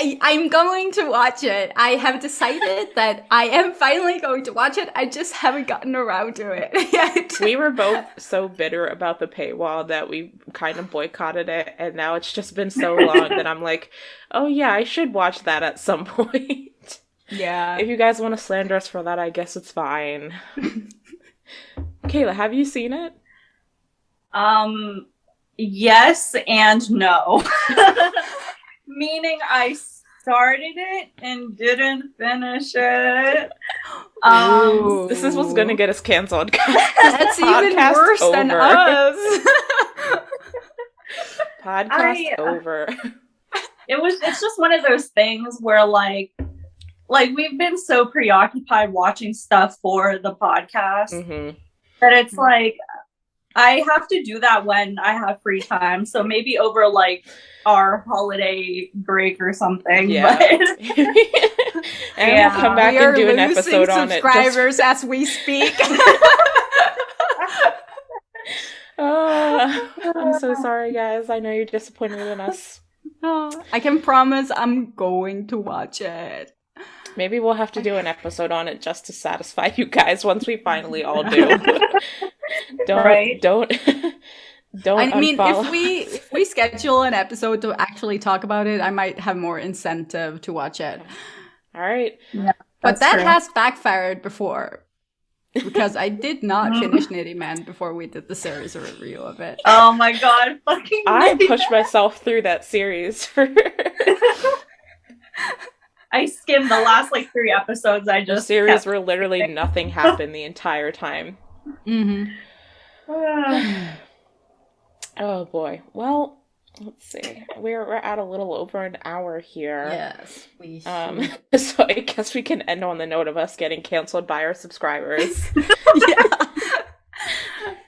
I'm going to watch it. I have decided that I am finally going to watch it. I just haven't gotten around to it yet. We were both so bitter about the paywall that we kind of boycotted it, and now it's just been so long that I'm like, oh yeah, I should watch that at some point. Yeah. If you guys want to slander us for that, I guess it's fine. Kayla, have you seen it? Yes and no. Meaning I started it and didn't finish it. This is what's gonna get us canceled. That's even worse than us. Podcast over. It's just one of those things where like we've been so preoccupied watching stuff for the podcast that it's like I have to do that when I have free time. So maybe over like our holiday break or something. Yeah. But and we'll come back and do an episode on it. Subscribers as we speak. I'm so sorry, guys. I know you're disappointed in us. I can promise I'm going to watch it. Maybe we'll have to do an episode on it just to satisfy you guys once we finally all do. Don't. I mean, if we schedule an episode to actually talk about it, I might have more incentive to watch it. All right. Yeah, but that has backfired before. Because I did not finish Nitty Man before we did the series review of it. Oh my god, fucking I pushed myself through that series for... I skimmed the last like 3 episodes. The series where literally nothing happened the entire time. Oh boy. Well, let's see. We're at a little over an hour here. Yes, we should. So I guess we can end on the note of us getting canceled by our subscribers. Yeah.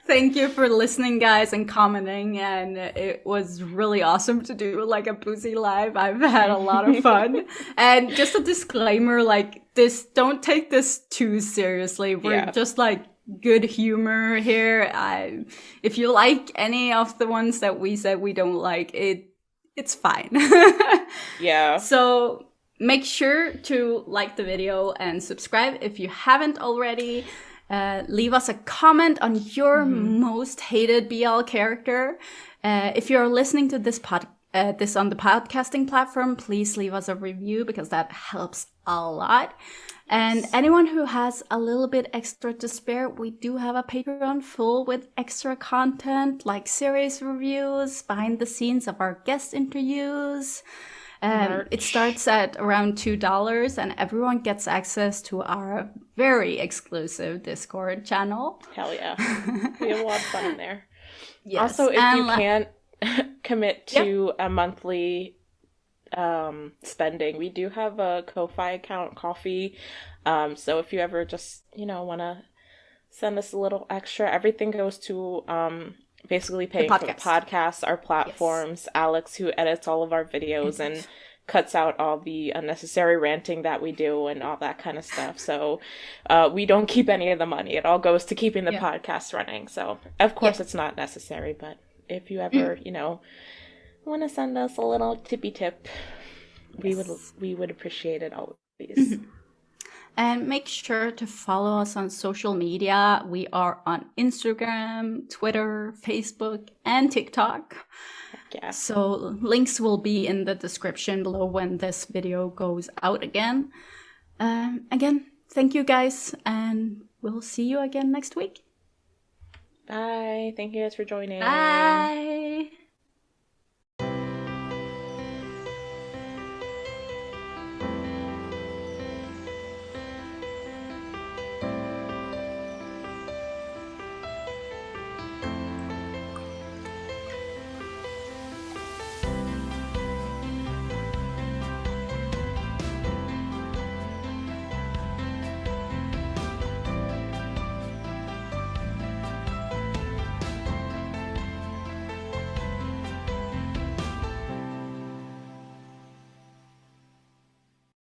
Thank you for listening, guys, and commenting. And it was really awesome to do like a boozy live. I've had a lot of fun. And just a disclaimer, like this, don't take this too seriously. We're just like good humor here. If you like any of the ones that we said we don't like, it's fine. Yeah. So make sure to like the video and subscribe if you haven't already. Leave us a comment on your most hated BL character. If you're listening to this this on the podcasting platform, please leave us a review because that helps a lot. And anyone who has a little bit extra to spare, we do have a Patreon full with extra content like series reviews, behind the scenes of our guest interviews. It starts at around $2 and everyone gets access to our very exclusive Discord channel. Hell yeah. We have a lot of fun in there. Yes. Also, if you can't commit to a monthly spending, we do have a Ko-Fi account, Coffee. So if you ever just, want to send us a little extra, everything goes to basically paying for the podcast, our platforms, Alex, who edits all of our videos and cuts out all the unnecessary ranting that we do and all that kind of stuff. So we don't keep any of the money. It all goes to keeping the podcast running. So of course it's not necessary, but if you ever, want to send us a little tippy tip, we would appreciate it always. And make sure to follow us on social media. We are on Instagram, Twitter, Facebook, and TikTok. Yeah. So links will be in the description below when this video goes out again. Again, thank you guys, and we'll see you again next week. Bye. Thank you guys for joining. Bye.